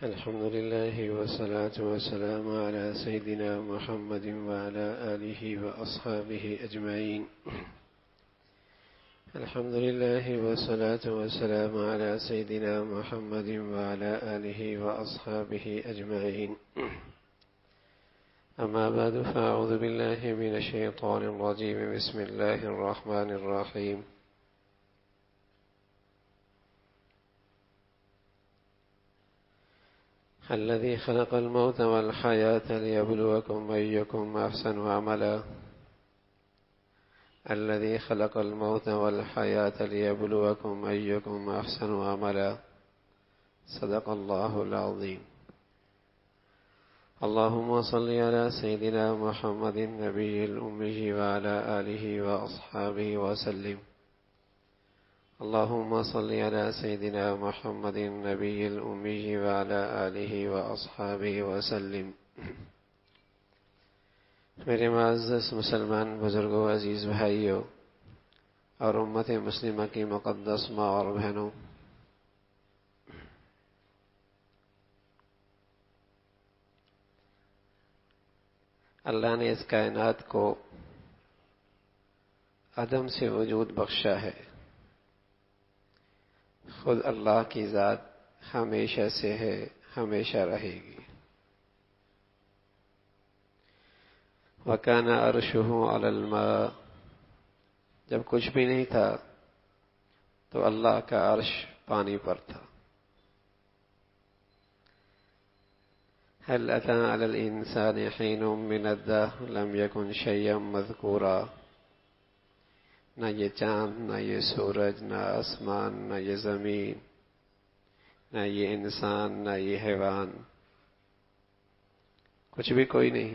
الحمد لله والصلاة والسلام على سيدنا محمد وعلى آله وأصحابه أجمعين. الحمد لله والصلاة والسلام على سيدنا محمد وعلى آله وأصحابه أجمعين. أما بعد، فأعوذ بالله من الشيطان الرجيم. بسم الله الرحمن الرحيم. الذي خلق الموت والحياة ليبلوكم أيكم أحسن عملا. الذي خلق الموت والحياة ليبلوكم أيكم أحسن عملا. صدق الله العظيم. اللهم صل على سيدنا محمد النبي الأمي وعلى آله وأصحابه وسلم. اللهم صل على سيدنا محمد النبي الأمي وعلى آله وأصحابه وسلم. میرے معزز مسلمان بزرگوں، عزیز بھائیوں اور امت مسلمہ کی مقدس ماں اور بہنوں، اللہ نے اس کائنات کو عدم سے وجود بخشا ہے. خود اللہ کی ذات ہمیشہ سے ہے، ہمیشہ رہے گی. وَكَانَ عَرْشُهُ عَلَى الْمَاءِ. جب کچھ بھی نہیں تھا تو اللہ کا عرش پانی پر تھا. هَلْ أَتَى عَلَى الْإِنسَانِ حِينٌ مِّنَ الدَّهْرِ لَمْ يَكُنْ شَيْئًا مَّذْكُورًا. نہ یہ چاند، نہ یہ سورج، نہ آسمان، نہ یہ زمین، نہ یہ انسان، نہ یہ حیوان، کچھ بھی کوئی نہیں.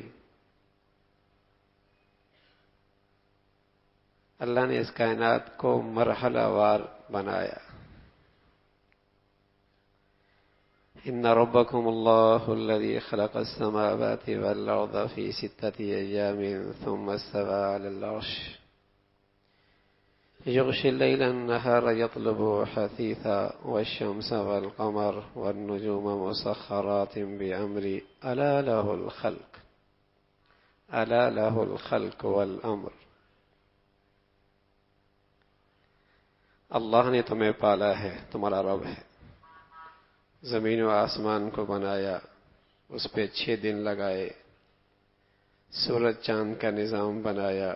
اللہ نے اس کائنات کو مرحلہ وار بنایا. ان ربکم اللہ الذی خلق السماوات والارض فی 6 ایام ثم استوى على العرش يغشي الليل النهار يطلبه حثيثا والشمس والقمر والنجوم مسخرات بأمره ألا له الخلق ألا له الخلق والأمر. اللہ نے تمہیں پالا ہے، تمہارا رب ہے. زمین و آسمان کو بنایا، اس پہ 6 دن لگائے، سورج چاند کا نظام بنایا،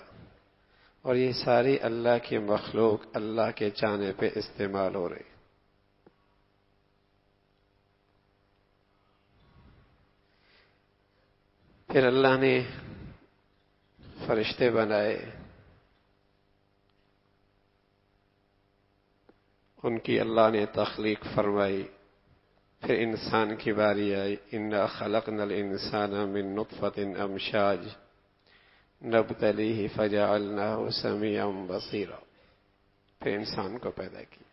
اور یہ ساری اللہ کی مخلوق اللہ کے چاہنے پہ استعمال ہو رہی. پھر اللہ نے فرشتے بنائے، ان کی اللہ نے تخلیق فرمائی. پھر انسان کی باری آئی. انا خلقنا الانسان من نطفة امشاج نبتلیہ فجعلناہ سمیعا بصیرا. پھر انسان کو پیدا کیا.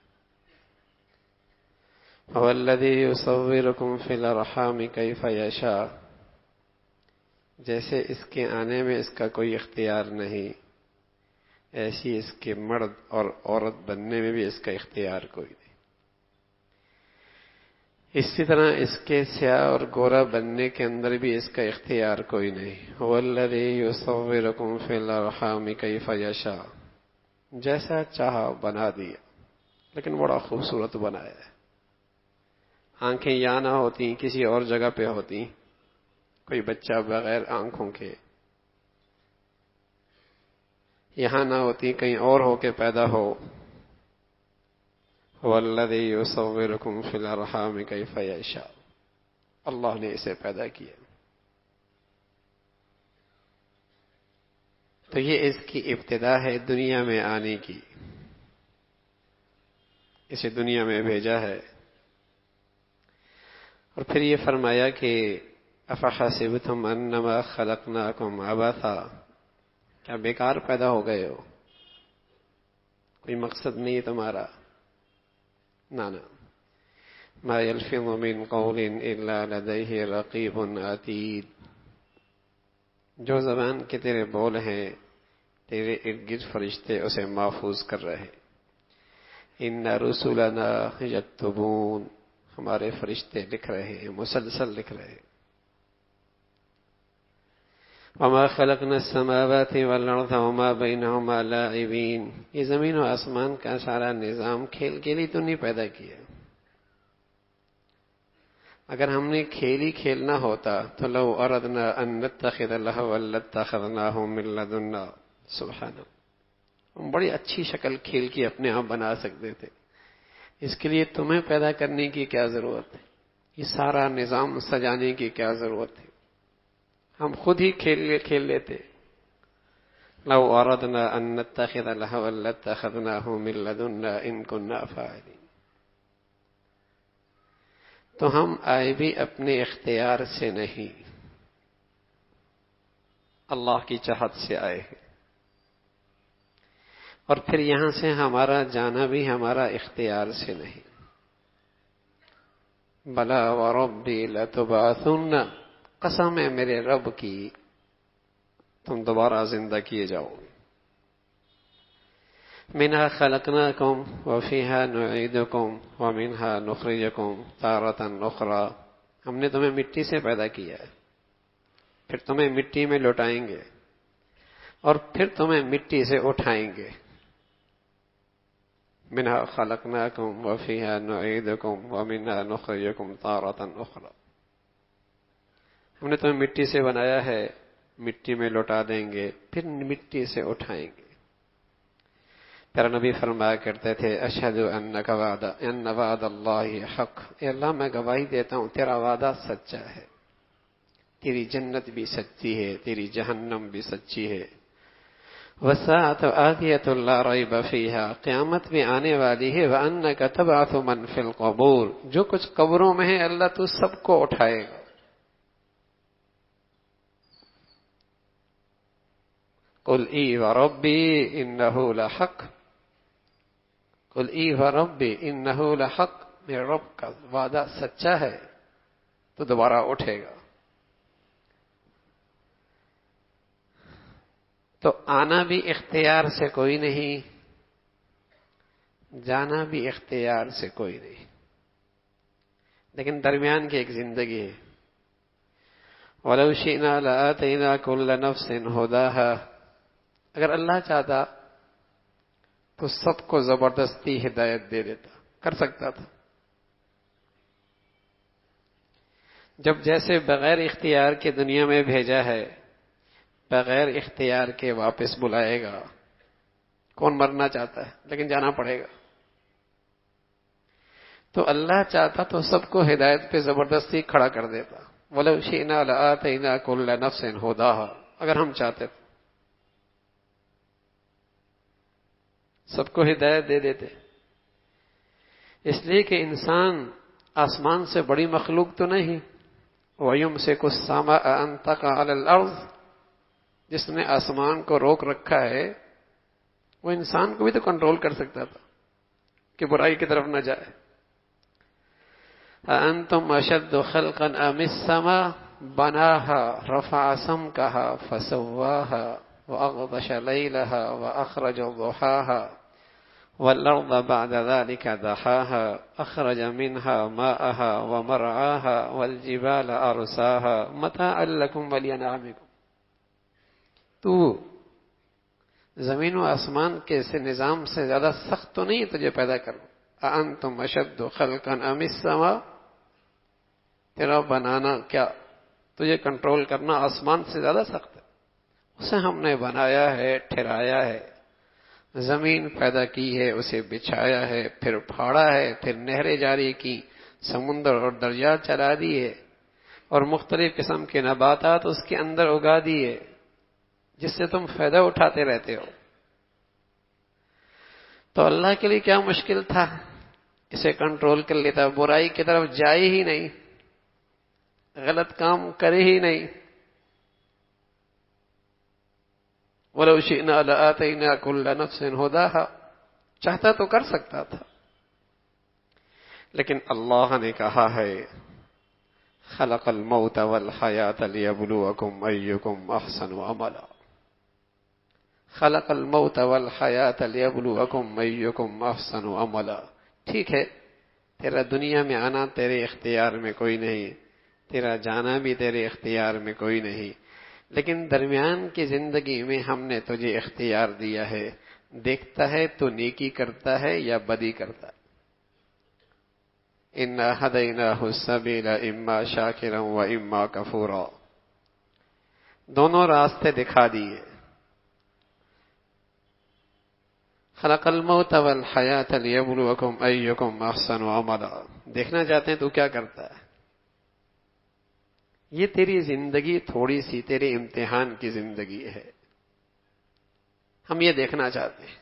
هو الذی یصورکم فی الارحام کیف یشاء. جیسے اس کے آنے میں اس کا کوئی اختیار نہیں، ایسی اس کے مرد اور عورت بننے میں بھی اس کا اختیار کوئی نہیں. اسی طرح اس کے سیاہ اور گورا بننے کے اندر بھی اس کا اختیار کوئی نہیں. هو الذی یصورکم فی الارحام کیف یشاء. جیسا چاہا بنا دیا، لیکن بڑا خوبصورت بنایا ہے. آنکھیں یہاں نہ ہوتی، کسی اور جگہ پہ ہوتی. کوئی بچہ بغیر آنکھوں کے یہاں نہ ہوتی، کہیں اور ہو کے پیدا ہو. هو الذی یصورکم فی الارحام کیف یشاء. اللہ نے اسے پیدا کیا. تو یہ اس کی ابتدا ہے دنیا میں آنے کی. اسے دنیا میں بھیجا ہے، اور پھر یہ فرمایا کہ افحسبتم انما خلقناکم عبثا. کیا بیکار پیدا ہو گئے ہو؟ کوئی مقصد نہیں تمہارا؟ نہ ما یلفظ من قول الا لدیہ رقیب عتید. جو زبان کے تیرے بول ہیں، تیرے ارد گرد فرشتے اسے محفوظ کر رہے. ان رسلنا یکتبون. ہمارے فرشتے لکھ رہے ہیں، مسلسل لکھ رہے ہیں۔ وما خلقنا السماوات والارض وما بينهما لاعبين، یہ زمین و آسمان کا سارا نظام کھیل کے لیے تو نہیں پیدا کیا۔ اگر ہم نے کھیل ہی کھیلنا ہوتا تو لو اردنا ان نتخذ لهوا لاتخذناه من لدنا، سبحان اللہ، ہم بڑی اچھی شکل کھیل کی اپنے آپ بنا سکتے تھے۔ اس کے لیے تمہیں پیدا کرنے کی کیا ضرورت ہے؟ یہ سارا نظام سجانے کی کیا ضرورت ہے؟ ہم خود ہی کھیل لیتے۔ لو اردنا ان نتخذ لهوا لاتخذناه من لدنا ان كنا فاعلين، تو ہم آئے بھی اپنے اختیار سے نہیں، اللہ کی چاہت سے آئے ہیں، اور پھر یہاں سے ہمارا جانا بھی ہمارا اختیار سے نہیں۔ بلا وربی لتبعثن، قسم ہے میرے رب کی، تم دوبارہ زندہ کیے جاؤ گے۔ منها خلقناکم وفیها نعیدکم ومنها نخرجکم تارة اخرى، ہم نے تمہیں مٹی سے پیدا کیا ہے، پھر تمہیں مٹی میں لوٹائیں گے، اور پھر تمہیں مٹی سے اٹھائیں گے۔ منها خلقناکم وفیها نعیدکم ومنها نخرجکم تارة اخرى، ہم نے تمہیں مٹی سے بنایا ہے، مٹی میں لوٹا دیں گے، پھر مٹی سے اٹھائیں گے۔ پیارا نبی فرمایا کرتے تھے اشہد ان وعد اللہ حق، اے اللہ میں گواہی دیتا ہوں تیرا وعدہ سچا ہے، تیری جنت بھی سچی ہے، تیری جہنم بھی سچی ہے۔ والساعۃ آتیۃ لا ریب فیہا، قیامت بھی آنے والی ہے۔ وانک تبعث من فی القبور، جو کچھ قبروں میں ہے اللہ تو سب کو اٹھائے گا۔ قل ای وربی انہ لحق، قل ای وربی انہ لحق، میرے رب کا وعدہ سچا ہے تو دوبارہ اٹھے گا۔ تو آنا بھی اختیار سے کوئی نہیں، جانا بھی اختیار سے کوئی نہیں، لیکن درمیان کی ایک زندگی ہے۔ وَلَوْ شِئْنَا لَآتَيْنَا كُلَّ نَفْسٍ هُدَاهَا، اگر اللہ چاہتا تو سب کو زبردستی ہدایت دے دیتا، کر سکتا تھا۔ جب جیسے بغیر اختیار کے دنیا میں بھیجا ہے، بغیر اختیار کے واپس بلائے گا۔ کون مرنا چاہتا ہے؟ لیکن جانا پڑے گا۔ تو اللہ چاہتا تو سب کو ہدایت پہ زبردستی کھڑا کر دیتا۔ وَلَوْ شِئْنَا لَآتَيْنَا كُلَّ نَفْسٍ هُدَاهَا، اگر ہم چاہتے تو سب کو ہدایت دے دیتے۔ اس لیے کہ انسان آسمان سے بڑی مخلوق تو نہیں۔ وَيُمْسِكُ السَّمَاءَ أَن تَقَعَ عَلَى الْأَرْضِ، جس نے آسمان کو روک رکھا ہے وہ انسان کو بھی تو کنٹرول کر سکتا تھا کہ برائی کی طرف نہ جائے۔ أَأَنْتُمْ أَشَدُّ خَلْقًا أَمِ السَّمَاءُ بَنَاهَا رَفَعَ سَمْكَهَا فَسَوَّاهَا وَأَغْطَشَ لَيْلَهَا وَأَخْرَجَ ضُحَاهَا وَالْأَرْضَ بَعْدَ ذَلِكَ دَحَاهَا أَخْرَجَ مِنْهَا مَاءَهَا وَمَرْعَاهَا وَالْجِبَالَ أَرْسَاهَا مَتَاعًا لَكُمْ وَلِأَنْعَامِكُمْ، تو زمین و آسمان کے اس نظام سے زیادہ سخت تو نہیں تجھے پیدا کروں۔ أَأَنْتُمْ أَشَدُّ خَلْقًا أَمِ السَّمَاءُ، تیرا بنانا کیا، تجھے کنٹرول کرنا آسمان سے زیادہ سخت ہے۔ اسے ہم نے بنایا ہے، ٹھہرایا ہے، زمین پیدا کی ہے، اسے بچھایا ہے، پھر پھاڑا ہے، پھر نہریں جاری کی، سمندر اور دریات چلا دیے، اور مختلف قسم کے نباتات اس کے اندر اگا دیے جس سے تم فائدہ اٹھاتے رہتے ہو۔ تو اللہ کے لیے کیا مشکل تھا، اسے کنٹرول کر لیتا، برائی کی طرف جائے ہی نہیں، غلط کام کرے ہی نہیں۔ وَلَوْ شِئْنَا لَآتَيْنَا كُلَّ نَفْسٍ هُدَاهَا، چاہتا تو کر سکتا تھا، لیکن اللہ نے کہا ہے خَلَقَ الْمَوْتَ وَالْحَيَاةَ لِيَبْلُوَكُمْ أَيُّكُمْ أَحْسَنُ عَمَلًا، خَلَقَ الْمَوْتَ وَالْحَيَاةَ لِيَبْلُوَكُمْ أَيُّكُمْ أَحْسَنُ عَمَلًا۔ ٹھیک ہے تیرا دنیا میں آنا تیرے اختیار میں کوئی نہیں، تیرا جانا بھی تیرے اختیار میں کوئی نہیں، لیکن درمیان کی زندگی میں ہم نے تجھے اختیار دیا ہے، دیکھتا ہے تو نیکی کرتا ہے یا بدی کرتا ہے۔ اِنَّا هَدَيْنَاهُ السَّبِيلَ إِمَّا شَاكِرًا وَإِمَّا كَفُورًا، دونوں راستے دکھا دیے۔ خلق الموت والحیات لیبلوکم ایکم احسن عملا، دیکھنا چاہتے ہیں تو کیا کرتا ہے؟ یہ تیری زندگی تھوڑی سی تیرے امتحان کی زندگی ہے، ہم یہ دیکھنا چاہتے ہیں،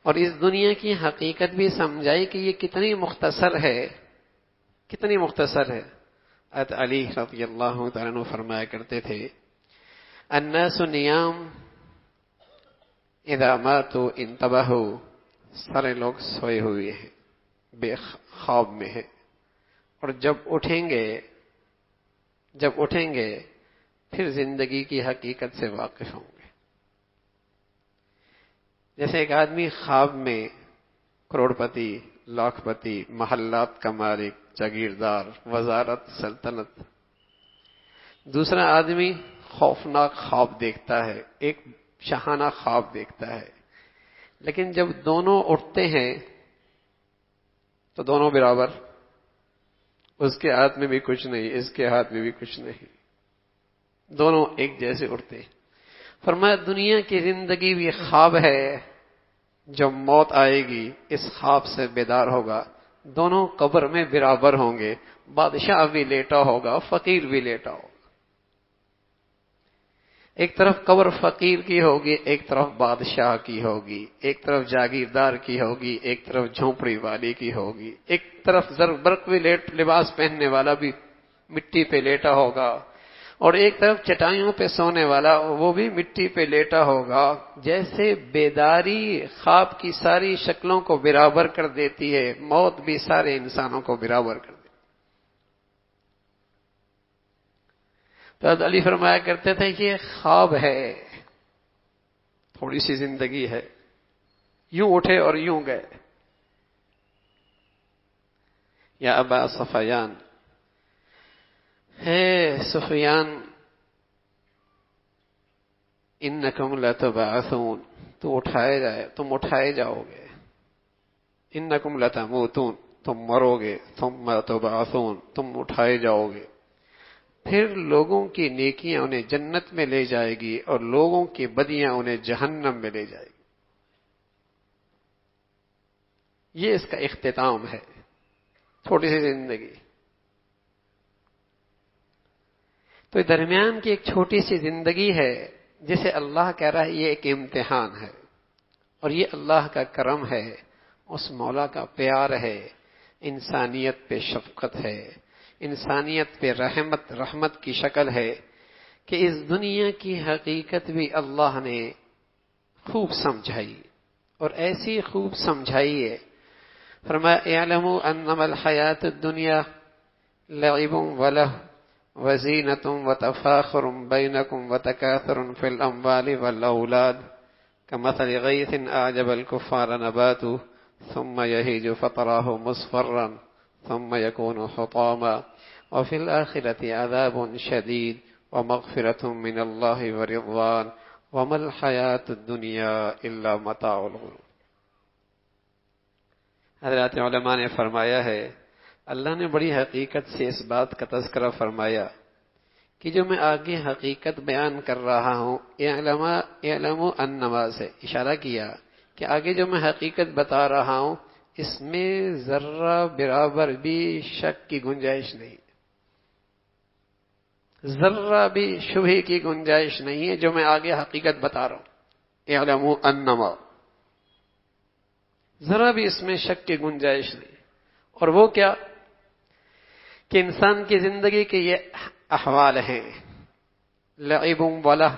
اور اس دنیا کی حقیقت بھی سمجھائی کہ یہ کتنی مختصر ہے، کتنی مختصر ہے۔ حضرت علی رضی اللہ تعالیٰ عنہ فرمایا کرتے تھے الناس نیام اذا ماتوا انتبہوا، سارے لوگ سوئے ہوئے ہیں، بے خواب میں ہیں، اور جب اٹھیں گے پھر زندگی کی حقیقت سے واقف ہوں گے۔ جیسے ایک آدمی خواب میں کروڑ پتی، لاکھ پتی، محلات کا مالک، جاگیردار، وزارت، سلطنت، دوسرا آدمی خوفناک خواب دیکھتا ہے، ایک شاہانہ خواب دیکھتا ہے، لیکن جب دونوں اٹھتے ہیں تو دونوں برابر، اس کے ہاتھ میں بھی کچھ نہیں، اس کے ہاتھ میں بھی کچھ نہیں، دونوں ایک جیسے اٹھتے ہیں۔ فرمایا دنیا کی زندگی بھی خواب ہے، جب موت آئے گی اس خواب سے بیدار ہوگا، دونوں قبر میں برابر ہوں گے، بادشاہ بھی لیٹا ہوگا، فقیر بھی لیٹا ہوگا، ایک طرف قبر فقیر کی ہوگی، ایک طرف بادشاہ کی ہوگی، ایک طرف جاگیردار کی ہوگی، ایک طرف جھونپڑی والی کی ہوگی، ایک طرف زربرق بھی لباس پہننے والا بھی مٹی پہ لیٹا ہوگا، اور ایک طرف چٹائیوں پہ سونے والا وہ بھی مٹی پہ لیٹا ہوگا۔ جیسے بیداری خواب کی ساری شکلوں کو برابر کر دیتی ہے، موت بھی سارے انسانوں کو برابر کر دیتی ہے۔ تو حضرت علی فرمایا کرتے تھے یہ خواب ہے، تھوڑی سی زندگی ہے، یوں اٹھے اور یوں گئے۔ یا ابا سفیان، ہے سفیان، انکم لتبعثون، تم اٹھائے جاؤ گے، انکم لتموتون، تم مرو گے، ثم تبعثون، تم اٹھائے جاؤ گے، پھر لوگوں کی نیکیاں انہیں جنت میں لے جائے گی اور لوگوں کی بدیاں انہیں جہنم میں لے جائے گی۔ یہ اس کا اختتام ہے، چھوٹی سی زندگی۔ تو درمیان کی ایک چھوٹی سی زندگی ہے جسے اللہ کہہ رہا ہے یہ ایک امتحان ہے، اور یہ اللہ کا کرم ہے، اس مولا کا پیار ہے، انسانیت پہ شفقت ہے، انسانیت پہ رحمت کی شکل ہے کہ اس دنیا کی حقیقت بھی اللہ نے خوب سمجھائی، اور ایسی خوب سمجھائی ہے۔ فرمایا اعلموا انما الحیات الدنیا لعب ولہو وزینۃ وتفاخر بینکم وتکاثر فی الاموال والاولاد کمثل غیث اعجب الکفار نباتہ ثم یہیج فتراه مصفرا ثم يكون حطاما وفي الآخرة عذاب شديد ومغفرة من الله ورضوان وما الحياة الدنيا إلا متاع الغرور۔ حضرات علماء نے فرمایا ہے، اللہ نے بڑی حقیقت سے اس بات کا تذکرہ فرمایا کہ جو میں آگے حقیقت بیان کر رہا ہوں، اعلموا انما سے اشارہ کیا کہ آگے جو میں حقیقت بتا رہا ہوں اس میں ذرہ برابر بھی شک کی گنجائش نہیں، ذرہ بھی شبہ کی گنجائش نہیں ہے جو میں آگے حقیقت بتا رہا ہوں۔ اعلموا انما، ذرا بھی اس میں شک کی گنجائش نہیں۔ اور وہ کیا کہ انسان کی زندگی کے یہ احوال ہیں، لعب ولہ،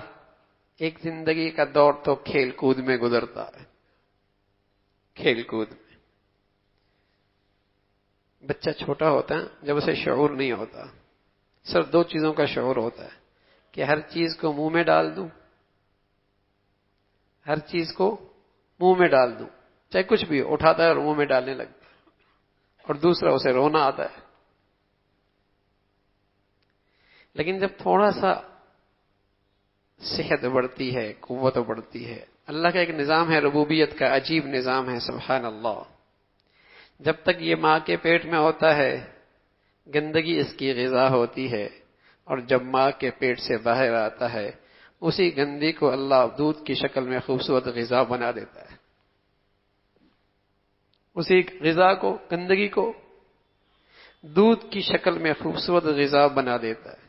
ایک زندگی کا دور تو کھیل کود میں گزرتا ہے، کھیل کود میں۔ بچہ چھوٹا ہوتا ہے جب اسے شعور نہیں ہوتا، صرف دو چیزوں کا شعور ہوتا ہے کہ ہر چیز کو منہ میں ڈال دوں، ہر چیز کو منہ میں ڈال دوں، چاہے کچھ بھی اٹھاتا ہے اور منہ میں ڈالنے لگتا ہے۔ اور دوسرا اسے رونا آتا ہے. لیکن جب تھوڑا سا صحت بڑھتی ہے، قوت بڑھتی ہے، اللہ کا ایک نظام ہے، ربوبیت کا عجیب نظام ہے، سبحان اللہ. جب تک یہ ماں کے پیٹ میں ہوتا ہے گندگی اس کی غذا ہوتی ہے، اور جب ماں کے پیٹ سے باہر آتا ہے اسی گندی کو اللہ دودھ کی شکل میں خوبصورت غذا بنا دیتا ہے. اسی غذا کو، گندگی کو دودھ کی شکل میں خوبصورت غذا بنا دیتا ہے.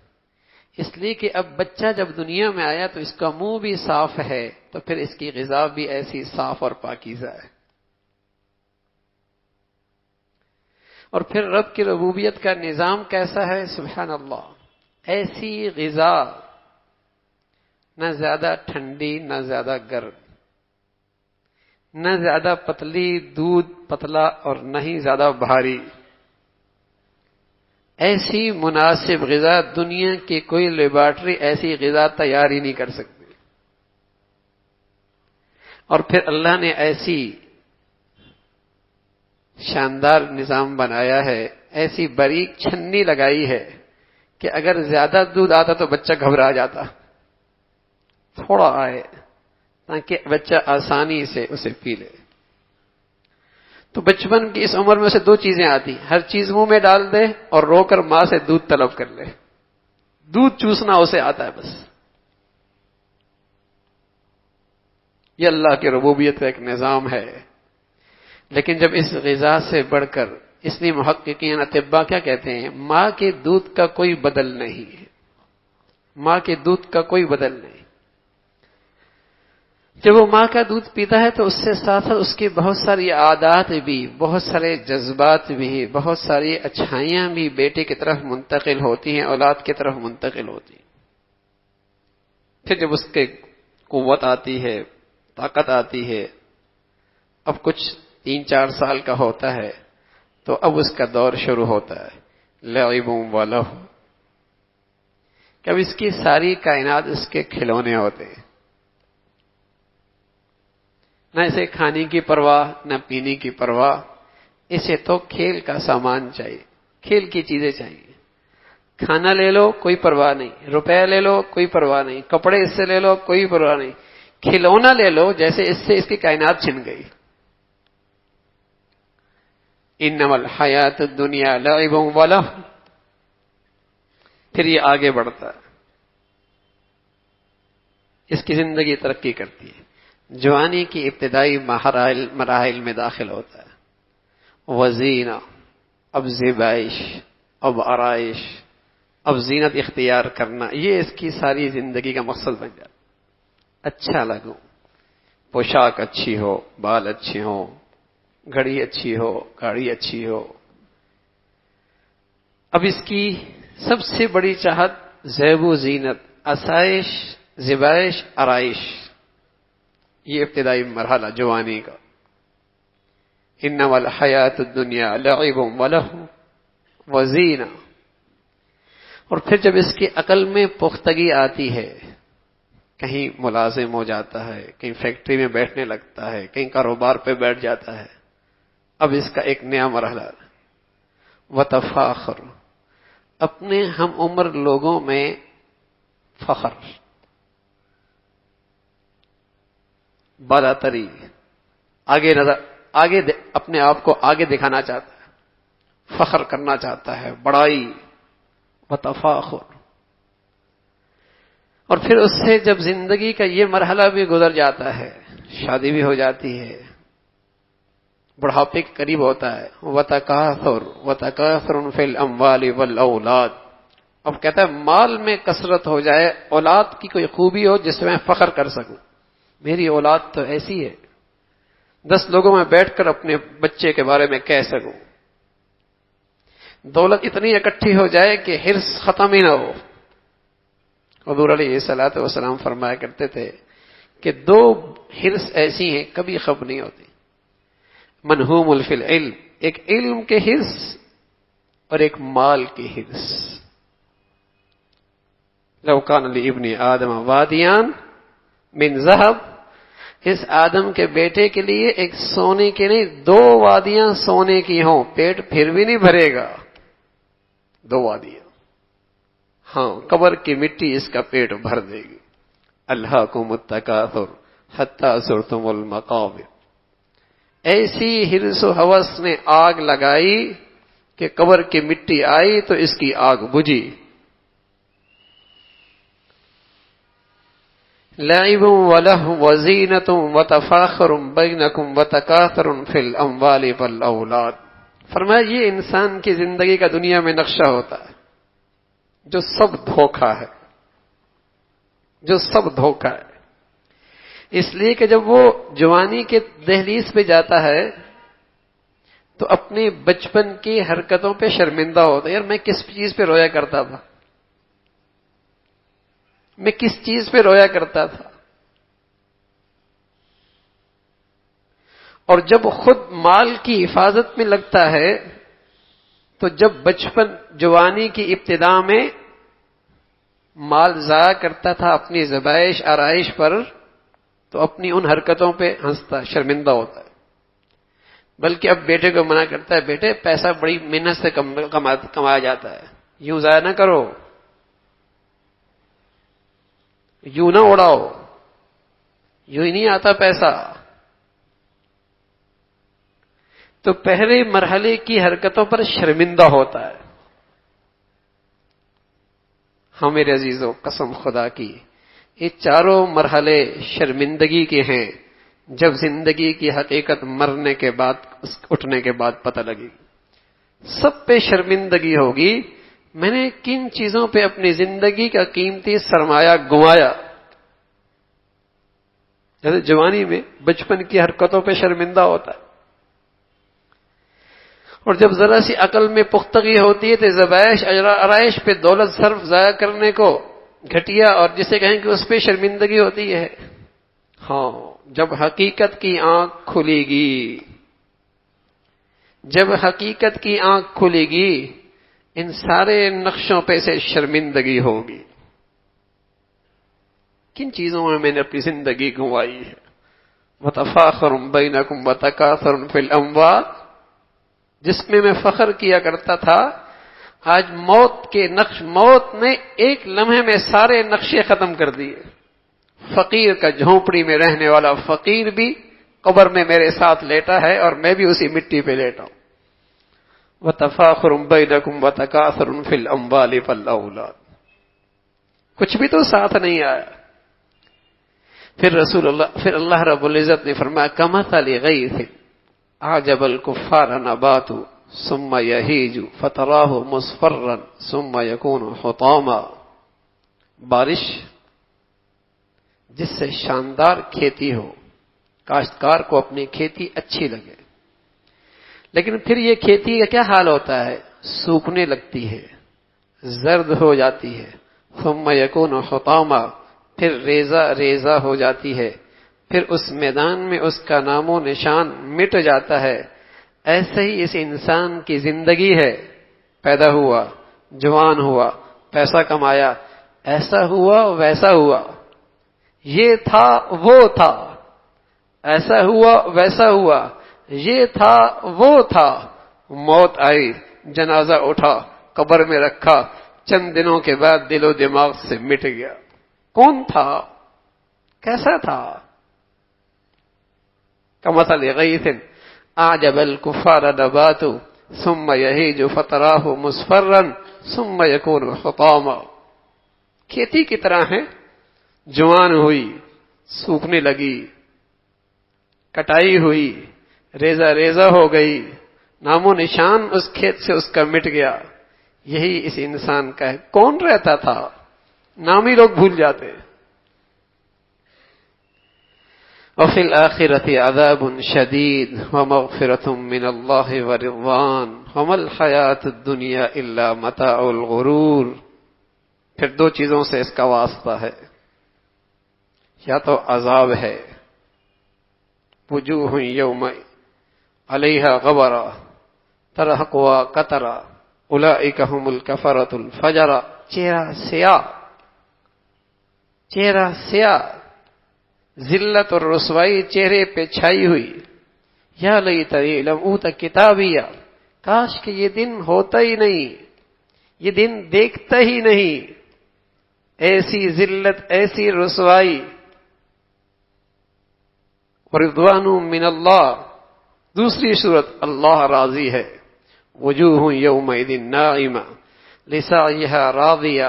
اس لیے کہ اب بچہ جب دنیا میں آیا تو اس کا منہ بھی صاف ہے، تو پھر اس کی غذا بھی ایسی صاف اور پاکیزہ ہے. اور پھر رب کی ربوبیت کا نظام کیسا ہے، سبحان اللہ. ایسی غذا نہ زیادہ ٹھنڈی نہ زیادہ گرم، نہ زیادہ پتلی، دودھ پتلا، اور نہ ہی زیادہ بھاری. ایسی مناسب غذا دنیا کی کوئی لیبارٹری ایسی غذا تیار ہی نہیں کر سکتی. اور پھر اللہ نے ایسی شاندار نظام بنایا ہے، ایسی باریک چھنی لگائی ہے کہ اگر زیادہ دودھ آتا تو بچہ گھبرا جاتا، تھوڑا آئے تاکہ بچہ آسانی سے اسے پی لے. تو بچپن کی اس عمر میں سے دو چیزیں آتی، ہر چیز منہ میں ڈال دے اور رو کر ماں سے دودھ طلب کر لے. دودھ چوسنا اسے آتا ہے بس. یہ اللہ کی ربوبیت کا ایک نظام ہے. لیکن جب اس غذا سے بڑھ کر، اس لیے محققین اطباء کیا کہتے ہیں، ماں کے دودھ کا کوئی بدل نہیں ہے. ماں کے دودھ کا کوئی بدل نہیں. جب وہ ماں کا دودھ پیتا ہے تو اس سے ساتھ ساتھ اس کی بہت ساری عادات بھی، بہت سارے جذبات بھی، بہت ساری اچھائیاں بھی بیٹے کی طرف منتقل ہوتی ہیں، اولاد کی طرف منتقل ہوتی ہیں. پھر جب اس کے قوت آتی ہے، طاقت آتی ہے، اب کچھ 3-4 سال کا ہوتا ہے تو اب اس کا دور شروع ہوتا ہے، لعب و لہو. کہ اب اس کی ساری کائنات اس کے کھلونے ہوتے ہیں. نہ اسے کھانے کی پرواہ، نہ پینے کی پرواہ. اسے تو کھیل کا سامان چاہیے، کھیل کی چیزیں چاہیے. کھانا لے لو کوئی پرواہ نہیں، روپے لے لو کوئی پرواہ نہیں، کپڑے اس سے لے لو کوئی پرواہ نہیں، کھلونا لے لو جیسے اس سے اس کی کائنات چھن گئی. انما الحیات الدنیا لعب و لہو. پھر یہ آگے بڑھتا ہے، اس کی زندگی ترقی کرتی ہے، جوانی کی ابتدائی مراحل میں داخل ہوتا ہے. وزینہ، اب زیبائش، اب آرائش، اب زینت اختیار کرنا، یہ اس کی ساری زندگی کا مقصد بن جاتا. اچھا لگو، پوشاک اچھی ہو، بال اچھے ہوں، گھڑی اچھی ہو، گاڑی اچھی ہو. اب اس کی سب سے بڑی چاہت زیب و زینت، آسائش، زیبائش، آرائش. یہ ابتدائی مرحلہ جوانی کا. انما الحیات الدنیا لعب و لہو و زینہ. اور پھر جب اس کی عقل میں پختگی آتی ہے، کہیں ملازم ہو جاتا ہے، کہیں فیکٹری میں بیٹھنے لگتا ہے، کہیں کاروبار پہ بیٹھ جاتا ہے، اب اس کا ایک نیا مرحلہ. وتفاخر، اپنے ہم عمر لوگوں میں فخر، بالاتری، آگے اپنے آپ کو آگے دکھانا چاہتا ہے، فخر کرنا چاہتا ہے، بڑائی. وتفاخر. اور پھر اس سے جب زندگی کا یہ مرحلہ بھی گزر جاتا ہے، شادی بھی ہو جاتی ہے، بڑھاپے کے قریب ہوتا ہے. وتکاثر فی الاموال والاولاد. اب کہتا ہے مال میں کثرت ہو جائے، اولاد کی کوئی خوبی ہو جس میں فخر کر سکوں، میری اولاد تو ایسی ہے، 10 لوگوں میں بیٹھ کر اپنے بچے کے بارے میں کہہ سکوں. دولت اتنی اکٹھی ہو جائے کہ حرص ختم ہی نہ ہو. حضور علیہ الصلوۃ والسلام فرمایا کرتے تھے کہ 2 حرص ایسی ہیں کبھی ختم نہیں ہوتی. منہوم فی العلم، ایک علم کے حرص اور ایک مال کی حرص. لو کان لابن آدم وادیان من ذهب اس آدم کے بیٹے کے لیے ایک سونے کی نہیں 2 وادیاں سونے کی ہوں، پیٹ پھر بھی نہیں بھرے گا. 2 وادیاں، ہاں قبر کی مٹی اس کا پیٹ بھر دے گی. الہاکم التکاثر حتی زرتم المقابر. ایسی حرص و ہوس نے آگ لگائی کہ قبر کی مٹی آئی تو اس کی آگ بجھی. لعب ولهو وزینۃ وتفاخر بینکم وتکاثر فی الاموال والاولاد. فرمایا یہ انسان کی زندگی کا دنیا میں نقشہ ہوتا ہے جو سب دھوکہ ہے، جو سب دھوکہ ہے. اس لیے کہ جب وہ جوانی کے دہلیز پہ جاتا ہے تو اپنے بچپن کی حرکتوں پہ شرمندہ ہوتا ہے. یار میں کس چیز پہ رویا کرتا تھا، میں کس چیز پہ رویا کرتا تھا. اور جب خود مال کی حفاظت میں لگتا ہے تو جب بچپن جوانی کی ابتدا میں مال ضائع کرتا تھا اپنی ذبائش آرائش پر تو اپنی ان حرکتوں پہ ہنستا، شرمندہ ہوتا ہے. بلکہ اب بیٹے کو منع کرتا ہے، بیٹے پیسہ بڑی محنت سے کمایا جاتا ہے، یوں ضائع نہ کرو، یوں نہ اڑاؤ، یوں ہی نہیں آتا پیسہ. تو پہلے مرحلے کی حرکتوں پر شرمندہ ہوتا ہے. ہاں میرے عزیزوں، قسم خدا کی یہ چاروں مرحلے شرمندگی کے ہیں. جب زندگی کی حقیقت مرنے کے بعد، اٹھنے کے بعد پتہ لگے گی، سب پہ شرمندگی ہوگی. میں نے کن چیزوں پہ اپنی زندگی کا قیمتی سرمایہ گنوایا. جیسے جوانی میں بچپن کی حرکتوں پہ شرمندہ ہوتا ہے، اور جب ذرا سی عقل میں پختگی ہوتی ہے تو ذبائش آرائش پہ دولت صرف ضائع کرنے کو گھٹیا اور جسے کہیں کہ اس پہ شرمندگی ہوتی ہے. ہاں جب حقیقت کی آنکھ کھلے گی، جب حقیقت کی آنکھ کھلے گی ان سارے نقشوں پہ سے شرمندگی ہوگی. کن چیزوں میں نے اپنی زندگی گنوائی ہے؟ وتفاخر بینکم وتکاثر فی الاموال، جس میں فخر کیا کرتا تھا، آج موت نے ایک لمحے میں سارے نقشے ختم کر دیے. فقیر کا جھونپڑی میں رہنے والا فقیر بھی قبر میں میرے ساتھ لیٹا ہے اور میں بھی اسی مٹی پہ لیٹا ہوں. وتفاخر بینکم وتکاثر فی الاموال والاولاد، کچھ بھی تو ساتھ نہیں آیا. پھر اللہ رب العزت نے فرمایا کمثل غیث اعجب الکفار نباتہ ثم یہیج فتراہ مصفرا ثم یکون حطاما. بارش جس سے شاندار کھیتی ہو، کاشتکار کو اپنی کھیتی اچھی لگے، لیکن پھر یہ کھیتی کا کیا حال ہوتا ہے؟ سوکھنے لگتی ہے، زرد ہو جاتی ہے. ثم یکون حطاما، پھر ریزہ ریزہ ہو جاتی ہے، پھر اس میدان میں اس کا نام و نشان مٹ جاتا ہے. ایسے ہی اس انسان کی زندگی ہے. پیدا ہوا، جوان ہوا، پیسہ کمایا، ایسا ہوا ویسا ہوا، یہ تھا وہ تھا، ایسا ہوا ویسا ہوا، یہ تھا وہ تھا. موت آئی، جنازہ اٹھا، قبر میں رکھا، چند دنوں کے بعد دل و دماغ سے مٹ گیا. کون تھا؟ کیسا تھا؟ کمثل غیث اعجب الکفار نباتہ ثم یہیج فتراہ مصفرا ثم یکون حطاما. کھیتی کی طرح ہے، جوان ہوئی، سوکھنے لگی، کٹائی ہوئی، ریزہ ریزہ ہو گئی، نام و نشان اس کھیت سے اس کا مٹ گیا. یہی اس انسان کا ہے. کون رہتا تھا؟ نام ہی لوگ بھول جاتے. وفی الآخرۃ عذاب شدید ومغفرۃ من اللہ ورضوان وما الحیاۃ الدنیا الا متاع الغرور. پھر 2 چیزوں سے اس کا واسطہ ہے، یا تو عذاب ہے، وجوہ یوم علیہا غبرہ ترہقها قطرہ اولئک هم الکفرۃ الفجرہ. چہرہ سیاہ، چہرہ سیاہ. ذلت اور رسوائی چہرے پہ چھائی ہوئی. یا لیتنی لم اوت کتابیہ، کاش کہ یہ دن ہوتا ہی نہیں، یہ دن دیکھتا ہی نہیں. ایسی ذلت، ایسی رسوائی. ورضوان من اللہ، دوسری صورت اللہ راضی ہے. وجوہ یومئذ ناعمہ لسعیہا راضیہ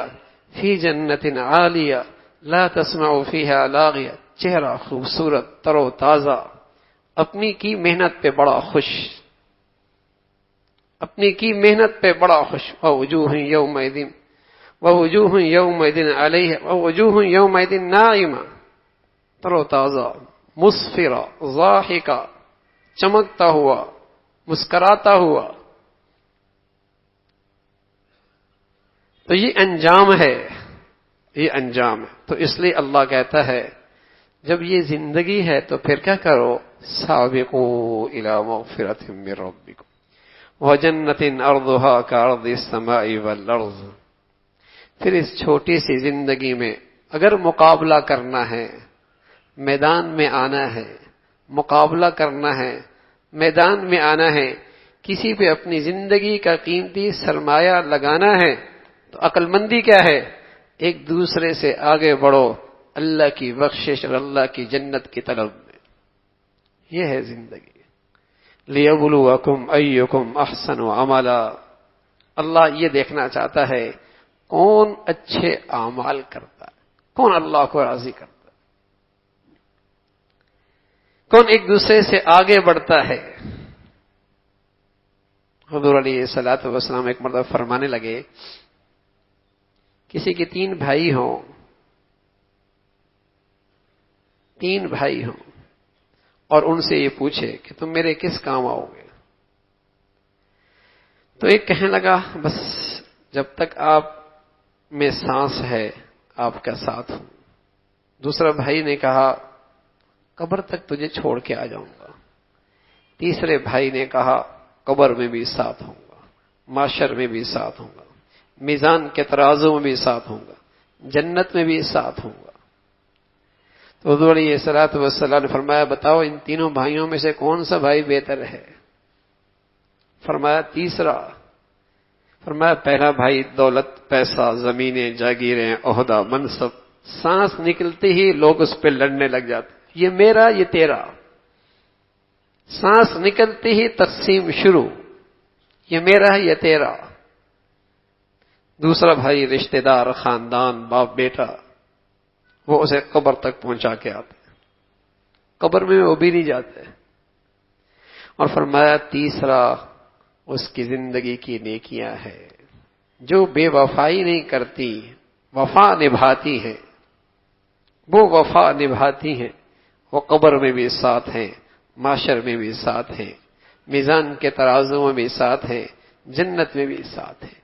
فی جنت عالیہ لا تسمع فیہا لاغیہ. چہرہ خوبصورت، تر و تازہ، اپنی کی محنت پہ بڑا خوش، اپنی کی محنت پہ بڑا خوش. ووجوہ یومئذ ووجوہ یومئذ علیہ ووجوہ یومئذ ناعمہ، تر و تازہ، مسفرہ، ضاحکہ، چمکتا ہوا، مسکراتا ہوا. تو یہ انجام ہے، یہ انجام ہے. تو اس لیے اللہ کہتا ہے جب یہ زندگی ہے تو پھر کیا کرو؟ سابقوا الی مغفرۃ من ربکم وجنۃ ارضھا کارض السماء والارض. پھر اس چھوٹی سی زندگی میں اگر مقابلہ کرنا ہے، میدان میں آنا ہے، مقابلہ کرنا ہے، میدان میں آنا ہے، کسی پہ اپنی زندگی کا قیمتی سرمایہ لگانا ہے، تو عقل مندی کیا ہے؟ ایک دوسرے سے آگے بڑھو اللہ کی بخشش اور اللہ کی جنت کی طلب میں. یہ ہے زندگی. لِيَبْلُوَكُمْ أَيُّكُمْ أَحْسَنُ عَمَلًا. اللہ یہ دیکھنا چاہتا ہے کون اچھے اعمال کرتا ہے، کون اللہ کو راضی کرتا ہے، کون ایک دوسرے سے آگے بڑھتا ہے. حضور علیہ الصلوۃ والسلام ایک مرتبہ فرمانے لگے کسی کے تین بھائی ہوں اور ان سے یہ پوچھے کہ تم میرے کس کام آؤ گے؟ تو ایک کہنے لگا بس جب تک آپ میں سانس ہے آپ کا ساتھ ہوں. دوسرا بھائی نے کہا قبر تک تجھے چھوڑ کے آ جاؤں گا. تیسرے بھائی نے کہا قبر میں بھی ساتھ ہوں گا، معاشر میں بھی ساتھ ہوں گا، میزان کے ترازو میں بھی ساتھ ہوں گا، جنت میں بھی ساتھ ہوں گا. تو حضور علیہ الصلوۃ والسلام نے فرمایا بتاؤ ان تینوں بھائیوں میں سے کون سا بھائی بہتر ہے؟ فرمایا تیسرا. فرمایا پہلا بھائی دولت، پیسہ، زمینیں، جاگیریں، عہدہ، منصب، سانس نکلتے ہی لوگ اس پہ لڑنے لگ جاتے، یہ میرا یہ تیرا. سانس نکلتے ہی تقسیم شروع، یہ میرا یہ تیرا. دوسرا بھائی رشتہ دار، خاندان، باپ بیٹا، وہ اسے قبر تک پہنچا کے آتے، قبر میں وہ بھی نہیں جاتے. اور فرمایا تیسرا اس کی زندگی کی نیکیاں ہے جو بے وفائی نہیں کرتی، وفا نبھاتی ہیں، وہ وفا نبھاتی ہیں. وہ قبر میں بھی ساتھ ہیں، معاشر میں بھی ساتھ ہیں، میزان کے ترازو میں بھی ساتھ ہیں، جنت میں بھی ساتھ ہیں.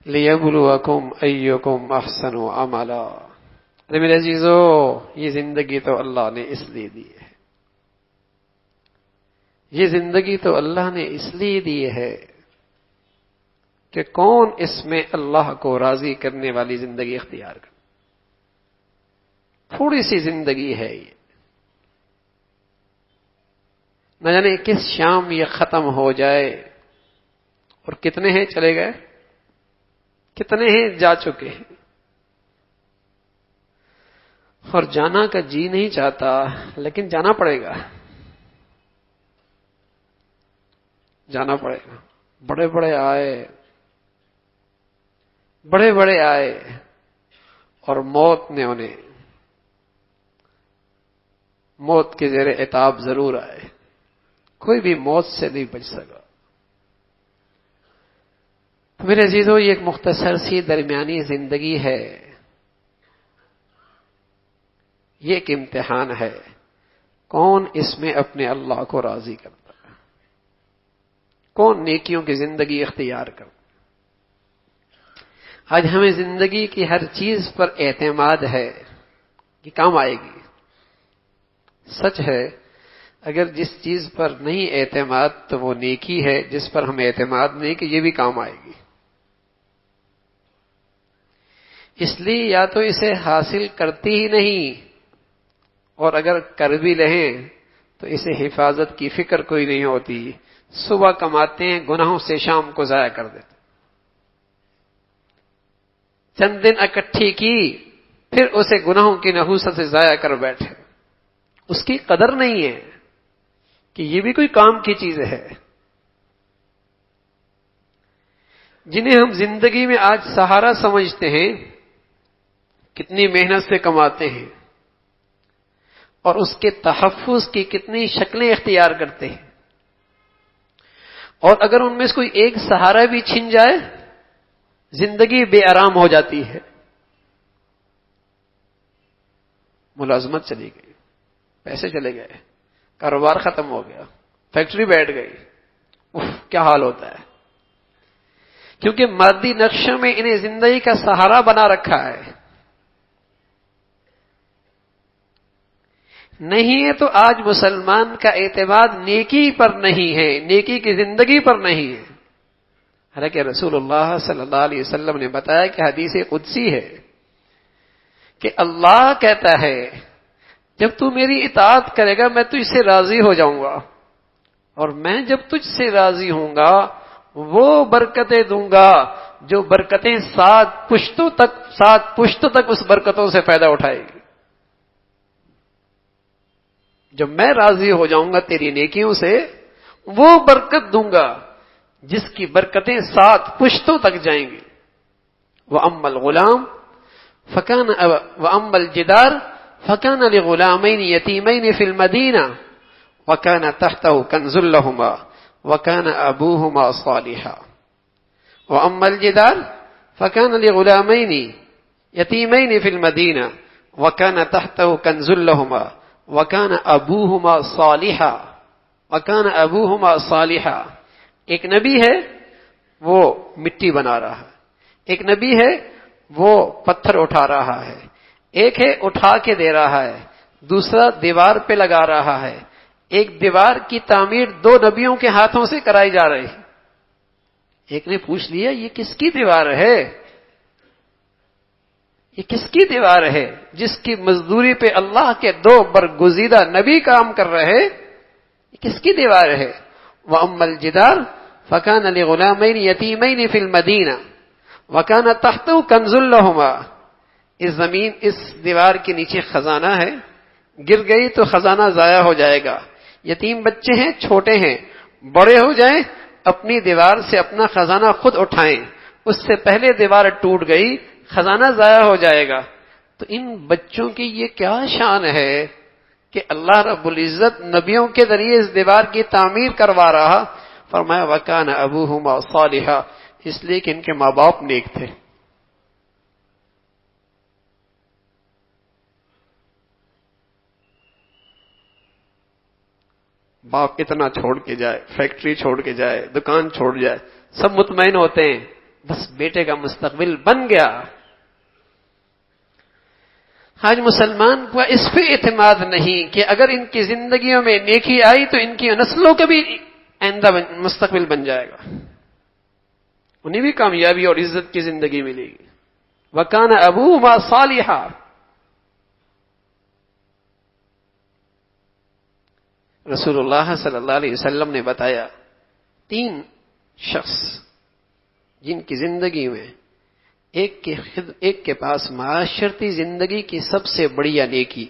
لِيَبْلُوَكُمْ أَيُّكُمْ أَحْسَنُ عَمَلًا. میرے عزیزو یہ زندگی تو اللہ نے اس لیے دی ہے، یہ زندگی تو اللہ نے اس لیے دی ہے کہ کون اس میں اللہ کو راضی کرنے والی زندگی اختیار کر. تھوڑی سی زندگی ہے یہ، نہ جانے کس شام یہ ختم ہو جائے. اور کتنے ہیں چلے گئے، کتنے ہیں جا چکے ہیں. اور جانا کا جی نہیں چاہتا لیکن جانا پڑے گا، جانا پڑے گا. بڑے بڑے آئے اور موت نے انہیں موت کے زیر عتاب ضرور آئے. کوئی بھی موت سے نہیں بچ سکا. میرے عزیزو یہ ایک مختصر سی درمیانی زندگی ہے، یہ ایک امتحان ہے کون اس میں اپنے اللہ کو راضی کرتا ہے، کون نیکیوں کی زندگی اختیار کرتا. آج ہمیں زندگی کی ہر چیز پر اعتماد ہے کہ کام آئے گی. سچ ہے اگر جس چیز پر نہیں اعتماد تو وہ نیکی ہے، جس پر ہم اعتماد نہیں کہ یہ بھی کام آئے گی. اس لیے یا تو اسے حاصل کرتی ہی نہیں اور اگر کر بھی لیں تو اسے حفاظت کی فکر کوئی نہیں ہوتی. صبح کماتے ہیں گناہوں سے شام کو ضائع کر دیتے. چند دن اکٹھی کی پھر اسے گناہوں کی نحوست سے ضائع کر بیٹھے. اس کی قدر نہیں ہے کہ یہ بھی کوئی کام کی چیز ہے. جنہیں ہم زندگی میں آج سہارا سمجھتے ہیں کتنی محنت سے کماتے ہیں اور اس کے تحفظ کی کتنی شکلیں اختیار کرتے ہیں. اور اگر ان میں سے کوئی ایک سہارا بھی چھن جائے زندگی بے آرام ہو جاتی ہے. ملازمت چلی گئی، پیسے چلے گئے، کاروبار ختم ہو گیا، فیکٹری بیٹھ گئی، کیا حال ہوتا ہے. کیونکہ مادی نقشوں میں انہیں زندگی کا سہارا بنا رکھا ہے. نہیں ہے تو آج مسلمان کا اعتماد نیکی پر نہیں ہے، نیکی کی زندگی پر نہیں ہے. حالانکہ رسول اللہ صلی اللہ علیہ وسلم نے بتایا کہ حدیث قدسی ہے کہ اللہ کہتا ہے جب تو میری اطاعت کرے گا میں تجھ سے راضی ہو جاؤں گا، اور میں جب تجھ سے راضی ہوں گا وہ برکتیں دوں گا جو برکتیں سات پشتوں تک اس برکتوں سے فائدہ اٹھائے گی. جب میں راضی ہو جاؤں گا تیری نیکیوں سے وہ برکت دوں گا جس کی برکتیں 7 پشتوں تک جائیں گی. وَأَمَّا الْغُلَامُ وَأَمَّا الْجِدَارُ فَكَانَ لِغُلَامَيْنِ يَتِيمَيْنِ فِي الْمَدِينَةِ وَكَانَ تَحْتَهُ كَنْزٌ لَهُمَا وَكَانَ أَبُوهُمَا صَالِحًا. وَأَمَّا الْجِدَارُ فَكَانَ لِغُلَامَيْنِ يَتِيمَيْنِ فِي الْمَدِينَةِ وَكَانَ تَحْتَهُ كَنْزٌ لَهُمَا وَكَانَ أَبُوهُمَا صَالِحًا. وَكَانَ أَبُوهُمَا صَالِحًا. ایک نبی ہے وہ مٹی بنا رہا ہے، ایک نبی ہے وہ پتھر اٹھا رہا ہے، ایک ہے اٹھا کے دے رہا ہے، دوسرا دیوار پہ لگا رہا ہے. ایک دیوار کی تعمیر 2 نبیوں کے ہاتھوں سے کرائی جا رہی ہے. ایک نے پوچھ لیا یہ کس کی دیوار ہے، یہ کس کی دیوار ہے جس کی مزدوری پہ اللہ کے 2 برگزیدہ نبی کام کر رہے، یہ کس کی دیوار ہے. وَأَمَّا الْجِدَارُ فَكَانَ لِغُلَامَيْنِ يَتِيمَيْنِ فِي الْمَدِينَةِ وَكَانَ تَحْتَهُ كَنْزٌ لَهُمَا. اس دیوار کے نیچے خزانہ ہے، گر گئی تو خزانہ ضائع ہو جائے گا. یتیم بچے ہیں، چھوٹے ہیں، بڑے ہو جائیں اپنی دیوار سے اپنا خزانہ خود اٹھائیں، اس سے پہلے دیوار ٹوٹ گئی خزانہ ضائع ہو جائے گا. تو ان بچوں کی یہ کیا شان ہے کہ اللہ رب العزت نبیوں کے ذریعے اس دیوار کی تعمیر کروا رہا. فرمایا وَكَانَ أَبُوهُمَا صَالِحًا، اس لیے کہ ان کے ماں باپ نیک تھے. باپ اتنا چھوڑ کے جائے، فیکٹری چھوڑ کے جائے، دکان چھوڑ جائے، سب مطمئن ہوتے ہیں بس بیٹے کا مستقبل بن گیا. آج مسلمان کو اس پہ اعتماد نہیں کہ اگر ان کی زندگیوں میں نیکی آئی تو ان کی نسلوں کا بھی آئندہ مستقبل بن جائے گا، انہیں بھی کامیابی اور عزت کی زندگی ملے گی. وَكَانَ أَبُوهُمَا صَالِحًا. رسول اللہ صلی اللہ علیہ وسلم نے بتایا 3 شخص جن کی زندگی میں ایک کے پاس معاشرتی زندگی کی سب سے بڑی نیکی،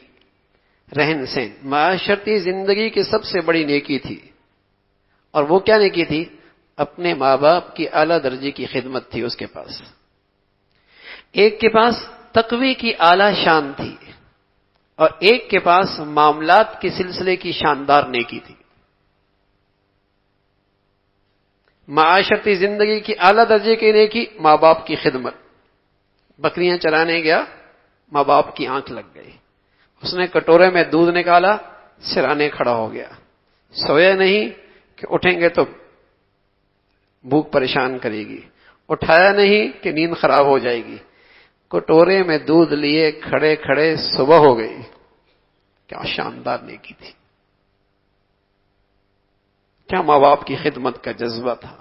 رہن سہن معاشرتی زندگی کی سب سے بڑی نیکی تھی. اور وہ کیا نیکی تھی؟ اپنے ماں باپ کی اعلیٰ درجے کی خدمت تھی اس کے پاس. ایک کے پاس تقوی کی اعلیٰ شان تھی اور ایک کے پاس معاملات کے سلسلے کی شاندار نیکی تھی. معاشرتی زندگی کی اعلیٰ درجے کی نیکی، ماں باپ کی خدمت. بکریاں چرانے گیا، ماں باپ کی آنکھ لگ گئی، اس نے کٹورے میں دودھ نکالا، سرانے کھڑا ہو گیا. سویا نہیں کہ اٹھیں گے تو بھوک پریشان کرے گی، اٹھایا نہیں کہ نیند خراب ہو جائے گی. کٹورے میں دودھ لیے کھڑے کھڑے صبح ہو گئی. کیا شاندار نیکی تھی، کیا ماں باپ کی خدمت کا جذبہ تھا.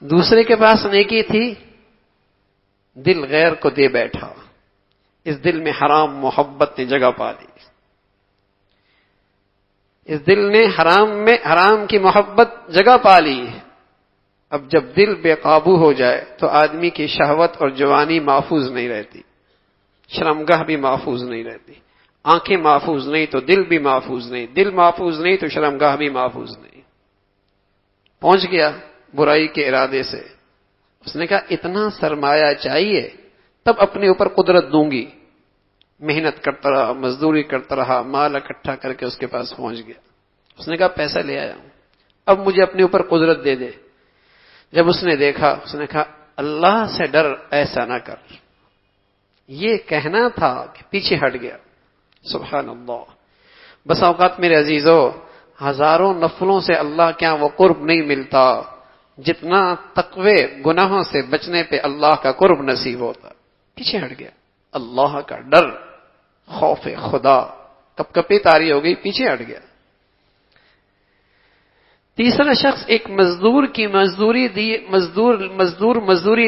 دوسرے کے پاس نیکی تھی، دل غیر کو دے بیٹھا. اس دل میں حرام محبت نے جگہ پا لی. اس دل نے حرام کی محبت جگہ پا لی. اب جب دل بے قابو ہو جائے تو آدمی کی شہوت اور جوانی محفوظ نہیں رہتی، شرمگاہ بھی محفوظ نہیں رہتی، آنکھیں محفوظ نہیں تو دل بھی محفوظ نہیں، دل محفوظ نہیں تو شرمگاہ بھی محفوظ نہیں. پہنچ گیا برائی کے ارادے سے. اس نے کہا اتنا سرمایہ چاہیے تب اپنے اوپر قدرت دوں گی. محنت کرتا رہا، مزدوری کرتا رہا، مال اکٹھا کر کے اس کے پاس پہنچ گیا. اس نے کہا پیسہ لے آیا ہوں، اب مجھے اپنے اوپر قدرت دے دے. جب اس نے دیکھا اس نے کہا اللہ سے ڈر، ایسا نہ کر. یہ کہنا تھا کہ پیچھے ہٹ گیا. سبحان اللہ. بس اوقات میرے عزیزو، ہزاروں نفلوں سے اللہ کے یہاں وہ قرب نہیں ملتا جتنا تقوی گناہوں سے بچنے پہ اللہ کا قرب نصیب ہوتا. پیچھے ہٹ گیا. اللہ کا ڈر، خوف خدا، کپ کپی طاری ہو گئی، پیچھے ہٹ گیا. تیسرا شخص ایک مزدور کی مزدوری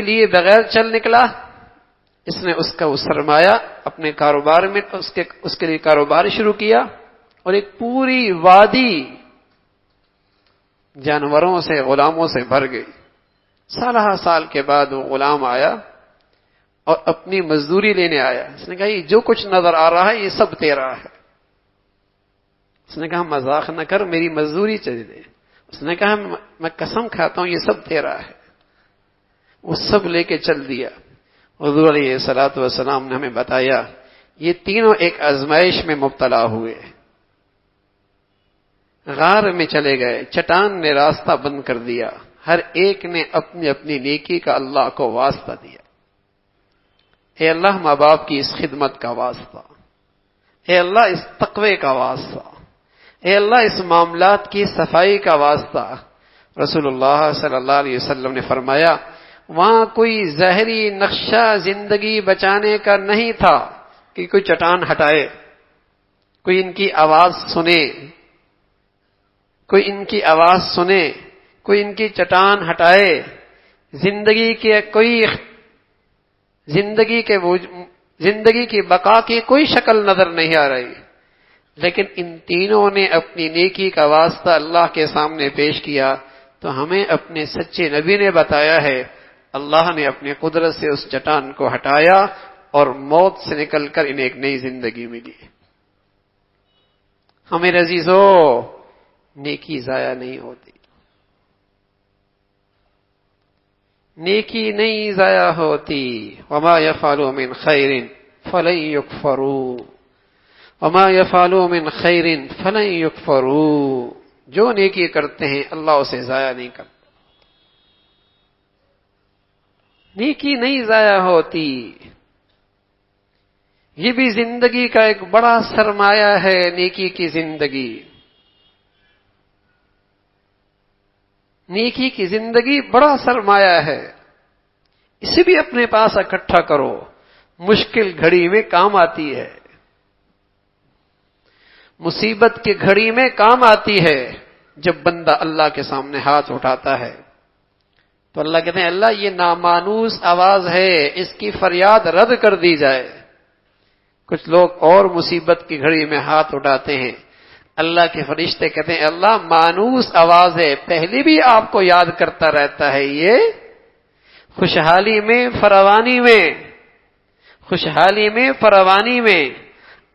لیے بغیر چل نکلا. اس نے اس کا وہ سرمایہ اپنے کاروبار میں اس کے لیے کاروبار شروع کیا اور ایک پوری وادی جانوروں سے، غلاموں سے بھر گئی. سال کے بعد وہ غلام آیا اور اپنی مزدوری لینے آیا. اس نے کہا یہ جو کچھ نظر آ رہا ہے یہ سب تیرا ہے. اس نے کہا مذاق نہ کر، میری مزدوری چلی دے. اس نے کہا میں قسم کھاتا ہوں یہ سب تیرا ہے. وہ سب لے کے چل دیا. حضور علیہ الصلوۃ والسلام نے ہمیں بتایا یہ تینوں ایک آزمائش میں مبتلا ہوئے. غار میں چلے گئے، چٹان نے راستہ بند کر دیا. ہر ایک نے اپنی اپنی نیکی کا اللہ کو واسطہ دیا. اے اللہ ماں باپ کی اس خدمت کا واسطہ، اے اللہ اس تقوی کا واسطہ، اے اللہ اس معاملات کی صفائی کا واسطہ. رسول اللہ صلی اللہ علیہ وسلم نے فرمایا وہاں کوئی ظاہری نقشہ زندگی بچانے کا نہیں تھا کہ کوئی چٹان ہٹائے، کوئی ان کی آواز سنے، کوئی ان کی چٹان ہٹائے. زندگی کی بقا کی کوئی شکل نظر نہیں آ رہی. لیکن ان تینوں نے اپنی نیکی کا واسطہ اللہ کے سامنے پیش کیا تو ہمیں اپنے سچے نبی نے بتایا ہے اللہ نے اپنی قدرت سے اس چٹان کو ہٹایا اور موت سے نکل کر انہیں ایک نئی زندگی ملی. ہمیں عزیزو نیکی ضائع نہیں ہوتی، نیکی نہیں ضائع ہوتی. وما يفعلوا من خیر فلن يكفروا، وما يفعلوا من خیر فلن يكفروا. جو نیکی کرتے ہیں اللہ اسے ضائع نہیں کرتا. نیکی نہیں ضائع ہوتی. یہ بھی زندگی کا ایک بڑا سرمایہ ہے. نیکی کی زندگی، نیکی کی زندگی بڑا سرمایہ ہے. اسے بھی اپنے پاس اکٹھا کرو، مشکل گھڑی میں کام آتی ہے، مصیبت کی گھڑی میں کام آتی ہے. جب بندہ اللہ کے سامنے ہاتھ اٹھاتا ہے تو اللہ کہتے ہیں اللہ یہ نامانوس آواز ہے، اس کی فریاد رد کر دی جائے. کچھ لوگ اور مصیبت کی گھڑی میں ہاتھ اٹھاتے ہیں، اللہ کے فرشتے کہتے ہیں اللہ مانوس آواز ہے، پہلے بھی آپ کو یاد کرتا رہتا ہے. یہ خوشحالی میں فراوانی میں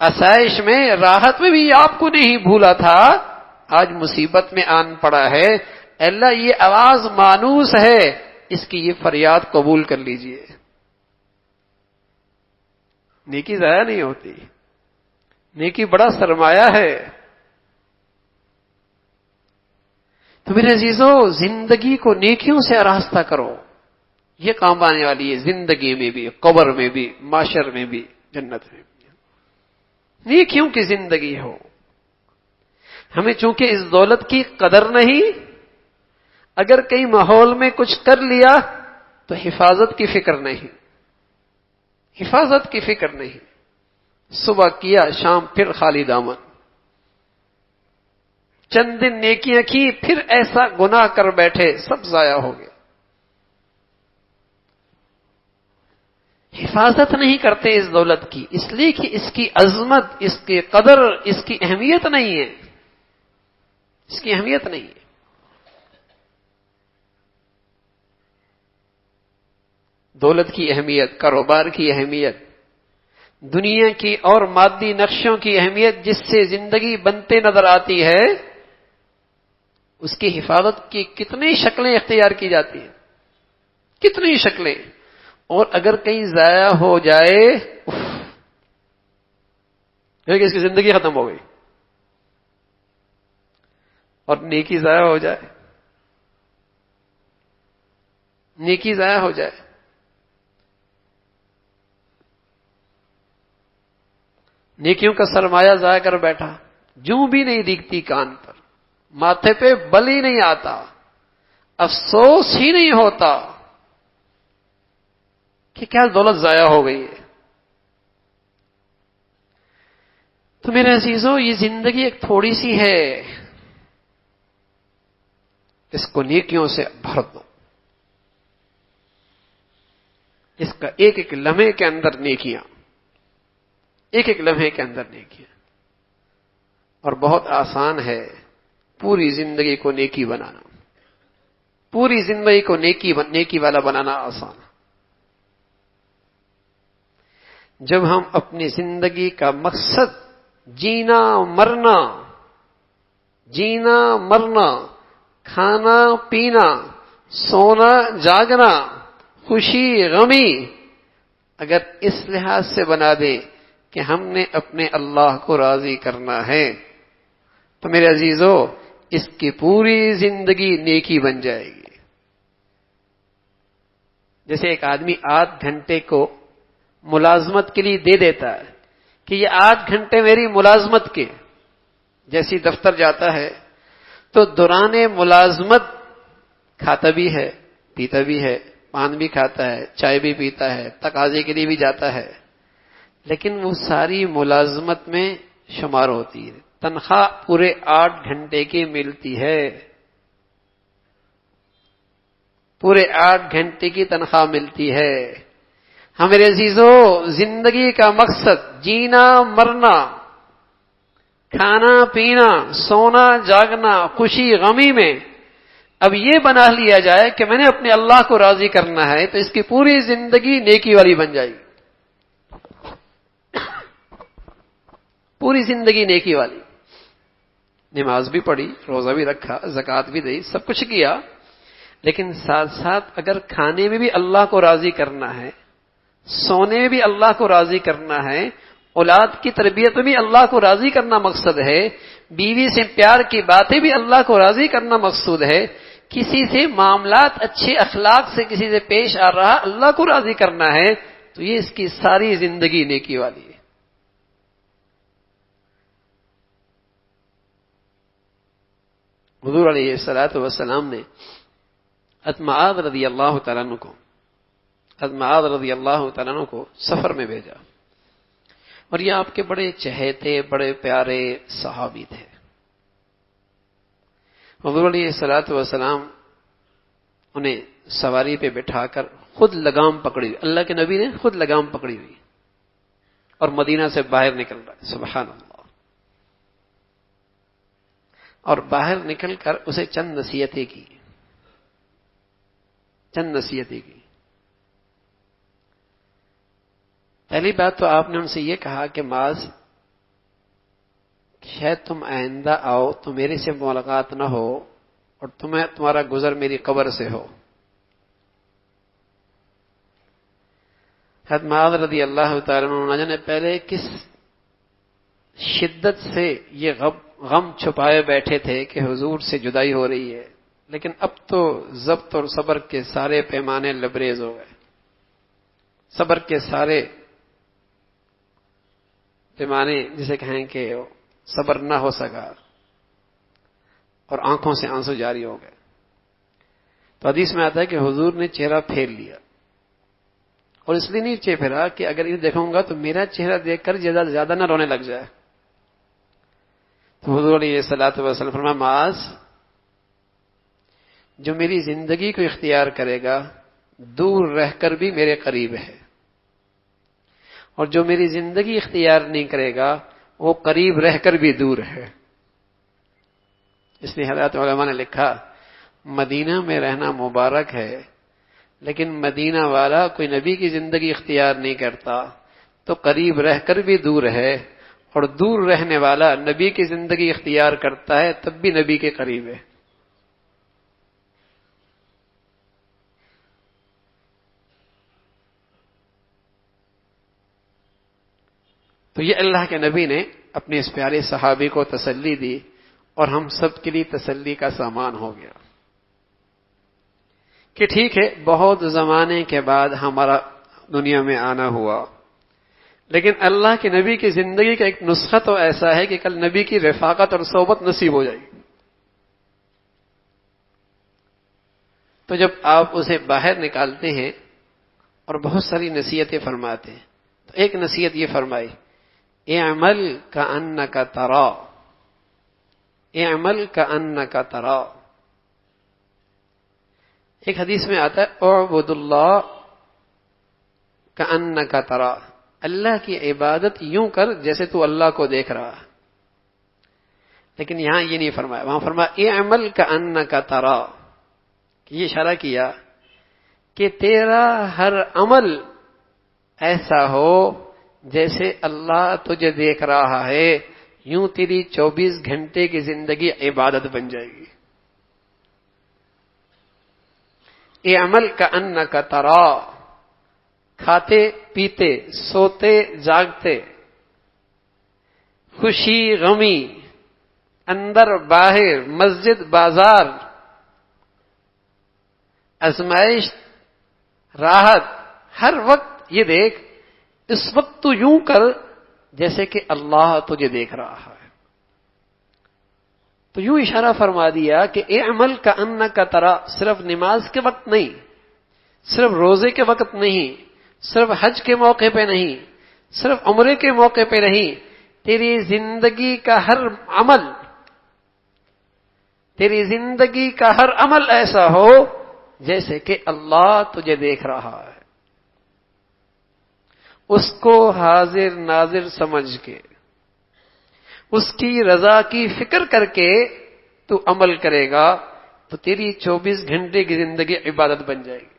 آسائش میں راحت میں بھی آپ کو نہیں بھولا تھا، آج مصیبت میں آن پڑا ہے. اللہ یہ آواز مانوس ہے، اس کی یہ فریاد قبول کر لیجئے. نیکی ضائع نہیں ہوتی، نیکی بڑا سرمایہ ہے. تو میرے عزیزو زندگی کو نیکیوں سے آراستہ کرو، یہ کام آنے والی ہے زندگی میں بھی، قبر میں بھی، معاشر میں بھی، جنت میں بھی. نیکیوں کی زندگی ہو. ہمیں چونکہ اس دولت کی قدر نہیں، اگر کئی ماحول میں کچھ کر لیا تو حفاظت کی فکر نہیں. صبح کیا شام پھر خالی دامن. چند دن نیکیاں کی پھر ایسا گناہ کر بیٹھے، سب ضائع ہو گیا. حفاظت نہیں کرتے اس دولت کی، اس لیے کہ اس کی عظمت، اس کی قدر، اس کی اہمیت نہیں ہے، اس کی اہمیت نہیں ہے۔ دولت کی اہمیت، کاروبار کی اہمیت، دنیا کی اور مادی نقشوں کی اہمیت جس سے زندگی بنتے نظر آتی ہے، اس کی حفاظت کی کتنی شکلیں اختیار کی جاتی ہیں، کتنی شکلیں، اور اگر کہیں ضائع ہو جائے کہ اس کی زندگی ختم ہو گئی، اور نیکی ضائع ہو جائے، نیکی ضائع ہو جائے، نیکیوں کا سرمایہ ضائع کر بیٹھا، جوں بھی نہیں دکھتی کان پر، ماتھے پہ بل ہی نہیں آتا، افسوس ہی نہیں ہوتا کہ کیا دولت ضائع ہو گئی ہے۔ تو میرے عزیزو، یہ زندگی ایک تھوڑی سی ہے، اس کو نیکیوں سے بھر دو، اس کا ایک ایک لمحے کے اندر نیکیاں، ایک ایک لمحے کے اندر نیکیاں، اور بہت آسان ہے پوری زندگی کو نیکی بنانا، پوری زندگی کو نیکی والا بنانا آسان ہے۔ جب ہم اپنی زندگی کا مقصد جینا مرنا، جینا مرنا، کھانا پینا، سونا جاگنا، خوشی غمی، اگر اس لحاظ سے بنا دیں کہ ہم نے اپنے اللہ کو راضی کرنا ہے، تو میرے عزیزو اس کی پوری زندگی نیکی بن جائے گی۔ جیسے ایک آدمی 8 گھنٹے کو ملازمت کے لیے دے دیتا ہے کہ یہ 8 گھنٹے میری ملازمت کے، جیسی دفتر جاتا ہے تو دوران ملازمت کھاتا بھی ہے، پیتا بھی ہے، پان بھی کھاتا ہے، چائے بھی پیتا ہے، تقاضے کے لیے بھی جاتا ہے، لیکن وہ ساری ملازمت میں شمار ہوتی ہے، تنخواہ پورے 8 گھنٹے کی ملتی ہے، پورے 8 گھنٹے کی تنخواہ ملتی ہے۔ ہمارے عزیزو، زندگی کا مقصد جینا مرنا، کھانا پینا، سونا جاگنا، خوشی غمی میں اب یہ بنا لیا جائے کہ میں نے اپنے اللہ کو راضی کرنا ہے، تو اس کی پوری زندگی نیکی والی بن جائے گی، پوری زندگی نیکی والی۔ نماز بھی پڑھی، روزہ بھی رکھا، زکوٰۃ بھی دی، سب کچھ کیا، لیکن ساتھ ساتھ اگر کھانے میں بھی اللہ کو راضی کرنا ہے، سونے میں بھی اللہ کو راضی کرنا ہے، اولاد کی تربیت میں بھی اللہ کو راضی کرنا مقصد ہے، بیوی سے پیار کی باتیں بھی اللہ کو راضی کرنا مقصود ہے، کسی سے معاملات اچھے اخلاق سے کسی سے پیش آ رہا اللہ کو راضی کرنا ہے، تو یہ اس کی ساری زندگی نیکی والی ہے۔ حضور علیہ الصلوۃ والسلام نے حضرت معاذ رضی اللہ تعالیٰ عنہ کو، حضرت معاذ رضی اللہ تعالیٰ عنہ کو سفر میں بھیجا، اور یہ آپ کے بڑے چہیتے، بڑے پیارے صحابی تھے۔ حضور علیہ الصلوۃ والسلام انہیں سواری پہ بٹھا کر خود لگام پکڑی ہوئی، اللہ کے نبی نے خود لگام پکڑی ہوئی اور مدینہ سے باہر نکل رہا ہے، سبحان اللہ، اور باہر نکل کر اسے چند نصیحتیں کی، چند نصیحتیں کی۔ پہلی بات تو آپ نے ان سے یہ کہا کہ معاذ، شاید تم آئندہ آؤ تو میرے سے ملاقات نہ ہو اور تمہارا گزر میری قبر سے ہو۔ حضرت معاذ رضی اللہ تعالیٰ عنہ نہ جانے پہلے کس شدت سے یہ غم چھپائے بیٹھے تھے کہ حضور سے جدائی ہو رہی ہے، لیکن اب تو ضبط اور صبر کے سارے پیمانے لبریز ہو گئے، صبر کے سارے پیمانے جسے کہیں کہ صبر نہ ہو سکا اور آنکھوں سے آنسو جاری ہو گئے۔ تو حدیث میں آتا ہے کہ حضور نے چہرہ پھیر لیا، اور اس لیے نہیں چہرہ پھیرا کہ اگر یہ دیکھوں گا تو میرا چہرہ دیکھ کر زیادہ نہ رونے لگ جائے۔ تو حضور علیہ الصلوۃ والسلام فرمایا، معاذ، جو میری زندگی کو اختیار کرے گا دور رہ کر بھی میرے قریب ہے، اور جو میری زندگی اختیار نہیں کرے گا وہ قریب رہ کر بھی دور ہے. اس لیے حضرات علماء نے لکھا مدینہ میں رہنا مبارک ہے، لیکن مدینہ والا کوئی نبی کی زندگی اختیار نہیں کرتا تو قریب رہ کر بھی دور ہے، اور دور رہنے والا نبی کی زندگی اختیار کرتا ہے تب بھی نبی کے قریب ہے. تو یہ اللہ کے نبی نے اپنے اس پیارے صحابی کو تسلی دی اور ہم سب کے لیے تسلی کا سامان ہو گیا کہ ٹھیک ہے بہت زمانے کے بعد ہمارا دنیا میں آنا ہوا، لیکن اللہ کے نبی کی زندگی کا ایک نسخہ تو ایسا ہے کہ کل نبی کی رفاقت اور صحبت نصیب ہو جائے گی. تو جب آپ اسے باہر نکالتے ہیں اور بہت ساری نصیحتیں فرماتے ہیں تو ایک نصیحت یہ فرمائی اعمل کأنک ترا، اعمل کأنک ترا. ایک حدیث میں آتا ہے اعبد اللہ کأنک ترا، اللہ کی عبادت یوں کر جیسے تو اللہ کو دیکھ رہا. لیکن یہاں یہ نہیں فرمایا، وہاں فرمایا اعمل کأنک ترا، یہ اشارہ کیا کہ تیرا ہر عمل ایسا ہو جیسے اللہ تجھے دیکھ رہا ہے، یوں تیری 24 گھنٹے کی زندگی عبادت بن جائے گی. اعمل کأنک ترا، کھاتے پیتے سوتے جاگتے، خوشی غمی، اندر باہر، مسجد بازار، آزمائش راحت، ہر وقت یہ دیکھ اس وقت تو یوں کر جیسے کہ اللہ تجھے دیکھ رہا ہے. تو یوں اشارہ فرما دیا کہ اعمل کأنک ترا، صرف نماز کے وقت نہیں، صرف روزے کے وقت نہیں، صرف حج کے موقع پہ نہیں، صرف عمرے کے موقع پہ نہیں، تیری زندگی کا ہر عمل، تیری زندگی کا ہر عمل ایسا ہو جیسے کہ اللہ تجھے دیکھ رہا ہے. اس کو حاضر ناظر سمجھ کے، اس کی رضا کی فکر کر کے تو عمل کرے گا تو تیری 24 گھنٹے کی زندگی عبادت بن جائے گی.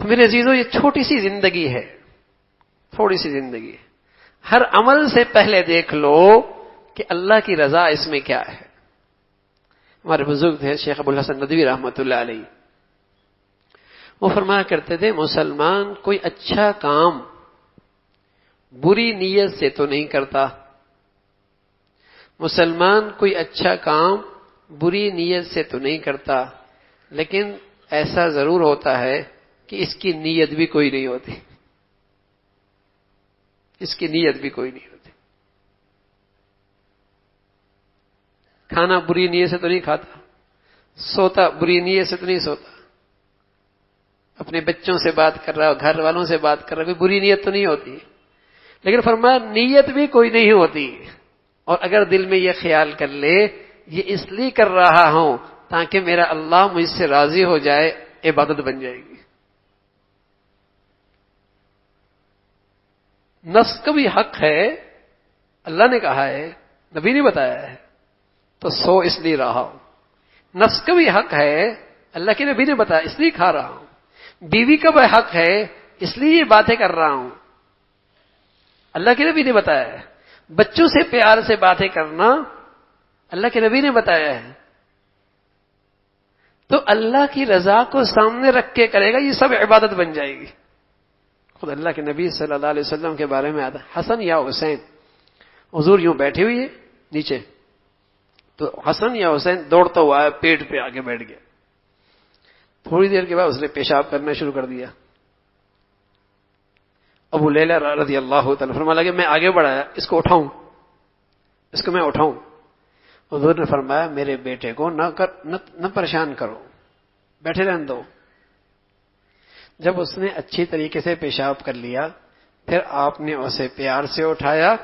تو میرے عزیزو یہ چھوٹی سی زندگی ہے، تھوڑی سی زندگی ہے. ہر عمل سے پہلے دیکھ لو کہ اللہ کی رضا اس میں کیا ہے. ہمارے بزرگ تھے شیخ ابو الحسن ندوی رحمۃ اللہ علیہ، وہ فرمایا کرتے تھے مسلمان کوئی اچھا کام بری نیت سے تو نہیں کرتا، مسلمان کوئی اچھا کام بری نیت سے تو نہیں کرتا، لیکن ایسا ضرور ہوتا ہے کہ اس کی نیت بھی کوئی نہیں ہوتی، اس کی نیت بھی کوئی نہیں ہوتی. کھانا بری نیت سے تو نہیں کھاتا، سوتا بری نیت سے تو نہیں سوتا، اپنے بچوں سے بات کر رہا ہے، گھر والوں سے بات کر رہا ہے، کوئی بری نیت تو نہیں ہوتی. لیکن فرمایا نیت بھی کوئی نہیں ہوتی، اور اگر دل میں یہ خیال کر لے یہ اس لیے کر رہا ہوں تاکہ میرا اللہ مجھ سے راضی ہو جائے، عبادت بن جائے گی. نفس کا بھی حق ہے، اللہ نے کہا ہے، نبی نے بتایا ہے، تو سو اس لیے رہا ہوں. نفس کا بھی حق ہے، اللہ کے نبی نے بتایا اس لیے کھا رہا ہوں. بیوی کا بھی حق ہے، اس لیے یہ باتیں کر رہا ہوں، اللہ کے نبی نے بتایا ہے. بچوں سے پیار سے باتیں کرنا اللہ کے نبی نے بتایا ہے. تو اللہ کی رضا کو سامنے رکھ کے کرے گا، یہ سب عبادت بن جائے گی. خود اللہ کے نبی صلی اللہ علیہ وسلم کے بارے میں آتا حسن یا حسین، حضور یوں بیٹھے ہوئے نیچے، تو حسن یا حسین دوڑتا ہوا ہے، پیٹ پہ آگے بیٹھ گیا. تھوڑی دیر کے بعد اس نے پیشاب کرنا شروع کر دیا. ابو لیلہ رضی اللہ تعالیٰ فرمایا لگے میں آگے بڑھایا، اس کو اٹھاؤں، اس کو میں اٹھاؤں. حضور نے فرمایا میرے بیٹے کو نہ پریشان کرو، بیٹھے رہنے دو. جب اس نے اچھی طریقے سے پیشاب کر لیا پھر آپ نے اسے پیار سے اٹھایا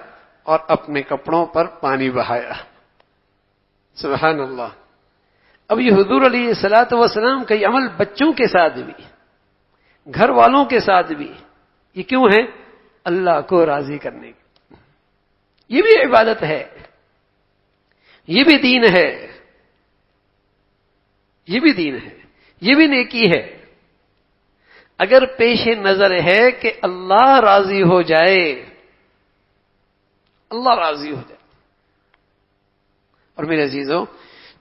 اور اپنے کپڑوں پر پانی بہایا. سبحان اللہ. اب یہ حضور علیہ الصلوۃ والسلام کا یہ عمل بچوں کے ساتھ بھی، گھر والوں کے ساتھ بھی. یہ کیوں ہے؟ اللہ کو راضی کرنے کی. یہ بھی عبادت ہے، یہ بھی دین ہے، یہ بھی دین ہے، یہ بھی نیکی ہے. اگر پیش نظر ہے کہ اللہ راضی ہو جائے، اللہ راضی ہو جائے. اور میرے عزیزوں،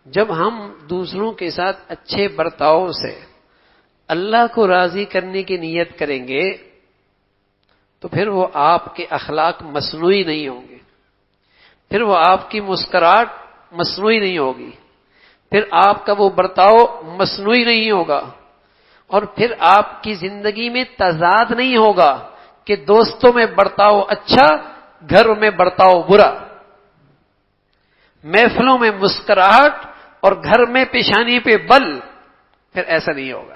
جب ہم دوسروں کے ساتھ اچھے برتاؤ سے اللہ کو راضی کرنے کی نیت کریں گے تو پھر وہ آپ کے اخلاق مصنوعی نہیں ہوں گے، پھر وہ آپ کی مسکراہٹ مصنوعی نہیں ہوگی، پھر آپ کا وہ برتاؤ مصنوعی نہیں ہوگا، اور پھر آپ کی زندگی میں تضاد نہیں ہوگا کہ دوستوں میں برتاؤ اچھا، گھر میں برتاؤ برا، محفلوں میں مسکراہٹ اور گھر میں پیشانی پہ بل. پھر ایسا نہیں ہوگا.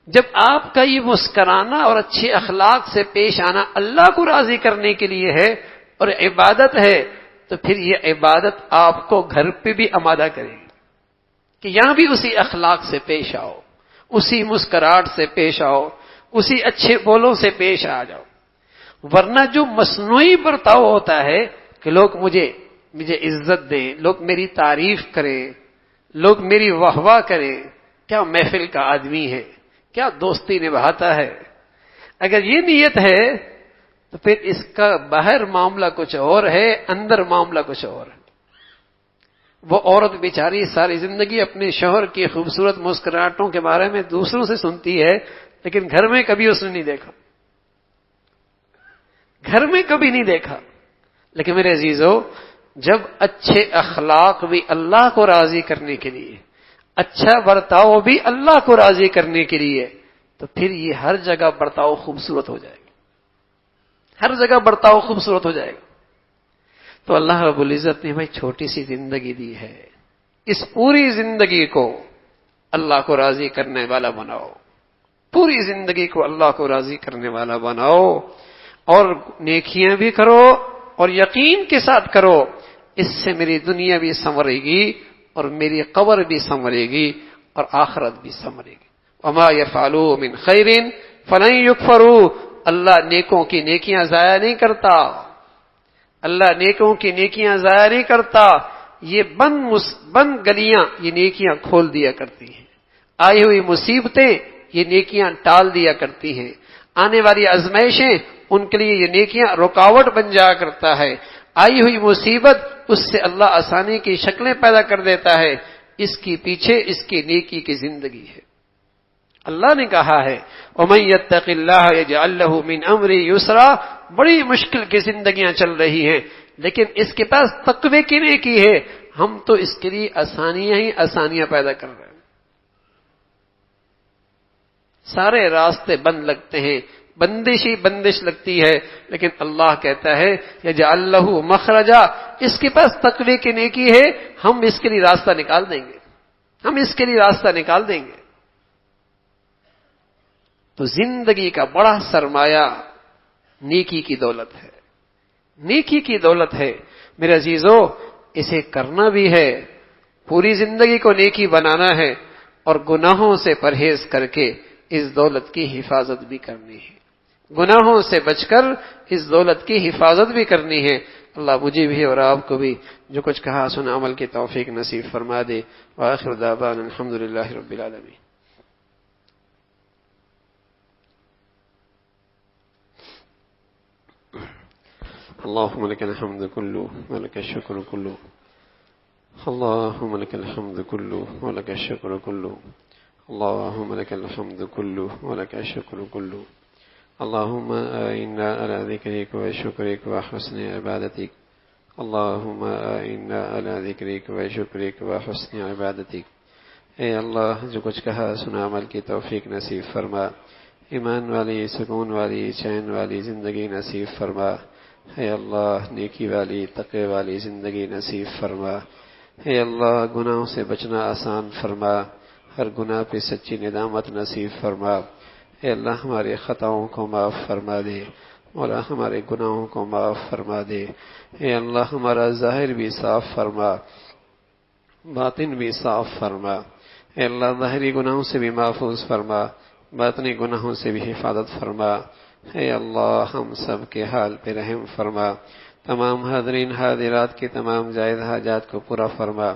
جب آپ کا یہ مسکرانا اور اچھے اخلاق سے پیش آنا اللہ کو راضی کرنے کے لیے ہے اور عبادت ہے، تو پھر یہ عبادت آپ کو گھر پہ بھی آمادہ کرے گی کہ یہاں بھی اسی اخلاق سے پیش آؤ، اسی مسکراہٹ سے پیش آؤ، اسی اچھے بولوں سے پیش آ جاؤ. ورنہ جو مصنوعی برتاؤ ہوتا ہے کہ لوگ مجھے عزت دیں، لوگ میری تعریف کریں، لوگ میری واہ واہ کریں، کیا محفل کا آدمی ہے، کیا دوستی نبھاتا ہے. اگر یہ نیت ہے تو پھر اس کا باہر معاملہ کچھ اور ہے، اندر معاملہ کچھ اور ہے. وہ عورت بیچاری ساری زندگی اپنے شوہر کی خوبصورت مسکراہٹوں کے بارے میں دوسروں سے سنتی ہے، لیکن گھر میں کبھی اس نے نہیں دیکھا، گھر میں کبھی نہیں دیکھا. لیکن میرے عزیزو، جب اچھے اخلاق بھی اللہ کو راضی کرنے کے لیے، اچھا برتاؤ بھی اللہ کو راضی کرنے کے لیے، تو پھر یہ ہر جگہ برتاؤ خوبصورت ہو جائے گا، ہر جگہ برتاؤ خوبصورت ہو جائے گا. تو اللہ رب العزت نے بھائی چھوٹی سی زندگی دی ہے، اس پوری زندگی کو اللہ کو راضی کرنے والا بناؤ، پوری زندگی کو اللہ کو راضی کرنے والا بناؤ، اور نیکیاں بھی کرو اور یقین کے ساتھ کرو. اس سے میری دنیا بھی سنورے گی اور میری قبر بھی سنورے گی اور آخرت بھی سنورے گی. وما يفعلوا من خیر فلن یکفروا. اللہ نیکوں کی نیکیاں ضائع نہیں کرتا، اللہ نیکوں کی نیکیاں ضائع نہیں کرتا. یہ بند گلیاں یہ نیکیاں کھول دیا کرتی ہیں، آئی ہوئی مصیبتیں یہ نیکیاں ٹال دیا کرتی ہیں، آنے والی آزمائشیں ان کے لیے یہ نیکیاں رکاوٹ بن جایا کرتا ہے. آئی ہوئی مصیبت اس سے اللہ آسانی کی شکلیں پیدا کر دیتا ہے. اس کی پیچھے اس کی نیکی کی زندگی ہے. اللہ نے کہا ہے وَمَن يَتَّقِ اللَّهَ يَجْعَل لَّهُ مِنْ أَمْرِهِ يُسْرًا. بڑی مشکل کی زندگیاں چل رہی ہیں، لیکن اس کے پاس تقوی کی نیکی ہے، ہم تو اس کے لیے آسانیاں ہی آسانیاں پیدا کر رہے ہیں. سارے راستے بند لگتے ہیں، بندش ہی بندش لگتی ہے، لیکن اللہ کہتا ہے یجعل لہ مخرجا. اس کے پاس تقوی کی نیکی ہے، ہم اس کے لیے راستہ نکال دیں گے، ہم اس کے لیے راستہ نکال دیں گے. تو زندگی کا بڑا سرمایہ نیکی کی دولت ہے، نیکی کی دولت ہے. میرے عزیزو، اسے کرنا بھی ہے، پوری زندگی کو نیکی بنانا ہے، اور گناہوں سے پرہیز کر کے اس دولت کی حفاظت بھی کرنی ہے، گناہوں سے بچ کر اس دولت کی حفاظت بھی کرنی ہے. اللہ مجھے بھی اور آپ کو بھی جو کچھ کہا سنا عمل کی توفیق نصیب فرما دے. وآخر دعوانا الحمدللہ رب العالمین. اللهم لك الحمد كله ولك الشكر كله، اللهم لك الحمد كله ولك الشكر كله، اللهم لك الحمد كله ولك الشكر كله. اللهم إنا على ذكرك وشكرك وحسن عبادتك، اللهم إنا على ذكرك وشكرك وحسن عبادتك. اے اللہ، جو کچھ کہا سنا عمل کی توفیق نصیب فرما، ایمان والی، سکون والی، چین والی زندگی نصیب فرما. اے اللہ، نیکی والی، تقوی والی زندگی نصیب فرما. اے اللہ، گناہوں سے بچنا آسان فرما، ہر گناہ پہ سچی ندامت نصیب فرما. اے اللہ، ہمارے خطاؤں کو معاف فرما دے، مولا ہمارے گناہوں کو معاف فرما دے. اے اللہ، ہمارا ظاہر بھی صاف فرما، باطن بھی صاف فرما. اے اللہ، ظاہری گناہوں سے بھی محفوظ فرما، باطنی گناہوں سے بھی حفاظت فرما۔ اے اللہ ہم سب کے حال پہ رحم فرما، تمام حاضرین حاضرات کی تمام جائز حاجات کو پورا فرما،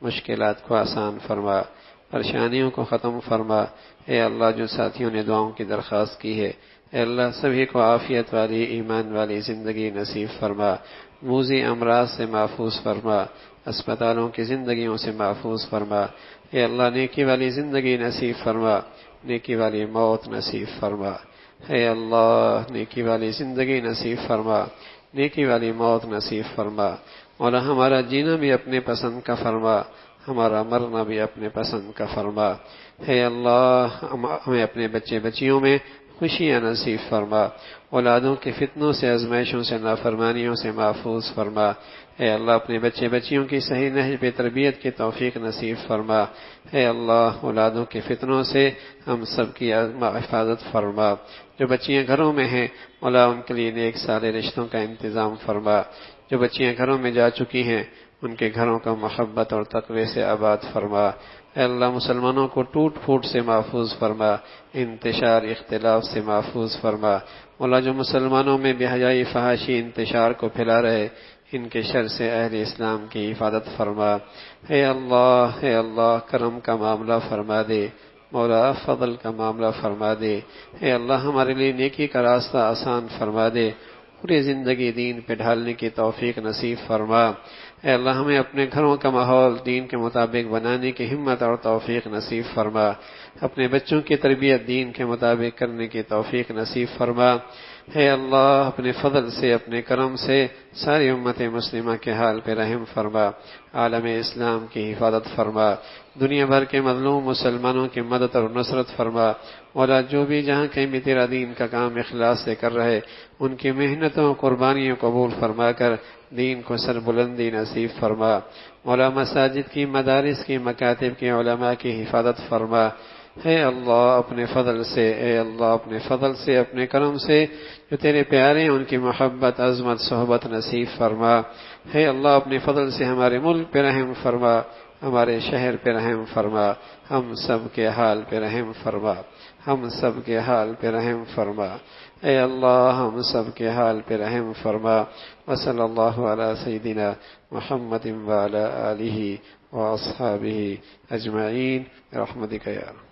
مشکلات کو آسان فرما، پریشانیوں کو ختم فرما۔ اے اللہ جو ساتھیوں نے دعاؤں کی درخواست کی ہے، اے اللہ سبھی کو عافیت والی ایمان والی زندگی نصیب فرما، موذی امراض سے محفوظ فرما، اسپتالوں کی زندگیوں سے محفوظ فرما۔ اے اللہ نیکی والی زندگی نصیب فرما، نیکی والی موت نصیب فرما۔ اے اللہ نیکی والی زندگی نصیب فرما، نیکی والی موت نصیب فرما۔ مولا ہمارا جینا بھی اپنے پسند کا فرما، ہمارا مرنا بھی اپنے پسند کا فرما۔ اے اللہ ہمیں اپنے بچے بچیوں میں خوشیاں نصیب فرما، اولادوں کے فتنوں سے، آزمائشوں سے، نافرمانیوں سے محفوظ فرما۔ اے اللہ اپنے بچے بچیوں کی صحیح نہج پہ تربیت کی توفیق نصیب فرما۔ اے اللہ اولادوں کے فتنوں سے ہم سب کی حفاظت فرما۔ جو بچیاں گھروں میں ہیں مولا ان کے لیے نیک صالح رشتوں کا انتظام فرما۔ جو بچیاں گھروں میں جا چکی ہیں ان کے گھروں کا محبت اور تقوی سے آباد فرما۔ اے اللہ مسلمانوں کو ٹوٹ پھوٹ سے محفوظ فرما، انتشار اختلاف سے محفوظ فرما۔ مولا جو مسلمانوں میں بے حیائی فحاشی انتشار کو پھیلا رہے ان کے شر سے اہل اسلام کی حفاظت فرما۔ اے اللہ کرم کا معاملہ فرما دے، مولا فضل کا معاملہ فرما دے۔ اے اللہ ہمارے لیے نیکی کا راستہ آسان فرما دے، پوری زندگی دین پہ ڈھالنے کی توفیق نصیب فرما۔ اے اللہ ہمیں اپنے گھروں کا ماحول دین کے مطابق بنانے کی ہمت اور توفیق نصیب فرما، اپنے بچوں کی تربیت دین کے مطابق کرنے کی توفیق نصیب فرما۔ اے اللہ اپنے فضل سے، اپنے کرم سے ساری امت مسلمہ کے حال پہ رحم فرما، عالم اسلام کی حفاظت فرما، دنیا بھر کے مظلوم مسلمانوں کی مدد اور نصرت فرما۔ مولا جو بھی جہاں کہیں بھی تیرا دین کا کام اخلاص سے کر رہے ان کی محنتوں قربانیوں قبول فرما کر دین کو سربلندی نصیب فرما۔ مولا مساجد کی، مدارس کی، مکاتب کی، علماء کی حفاظت فرما۔ اے اللہ اپنے فضل سے، اے اللہ اپنے فضل سے، اپنے کرم سے جو تیرے پیارے ہیں ان کی محبت، عظمت، صحبت نصیب فرما۔ اے اللہ اپنے فضل سے ہمارے ملک پہ رحم فرما، ہمارے شہر پہ رحم فرما، ہم سب کے حال پہ رحم فرما، ہم سب کے حال پہ رحم فرما۔ اے اللہ ہم سب کے حال پہ رحم فرما۔ وصلی اللہ علی سیدنا محمد وعلی آلہ واصحابہ اجمعین برحمتک یا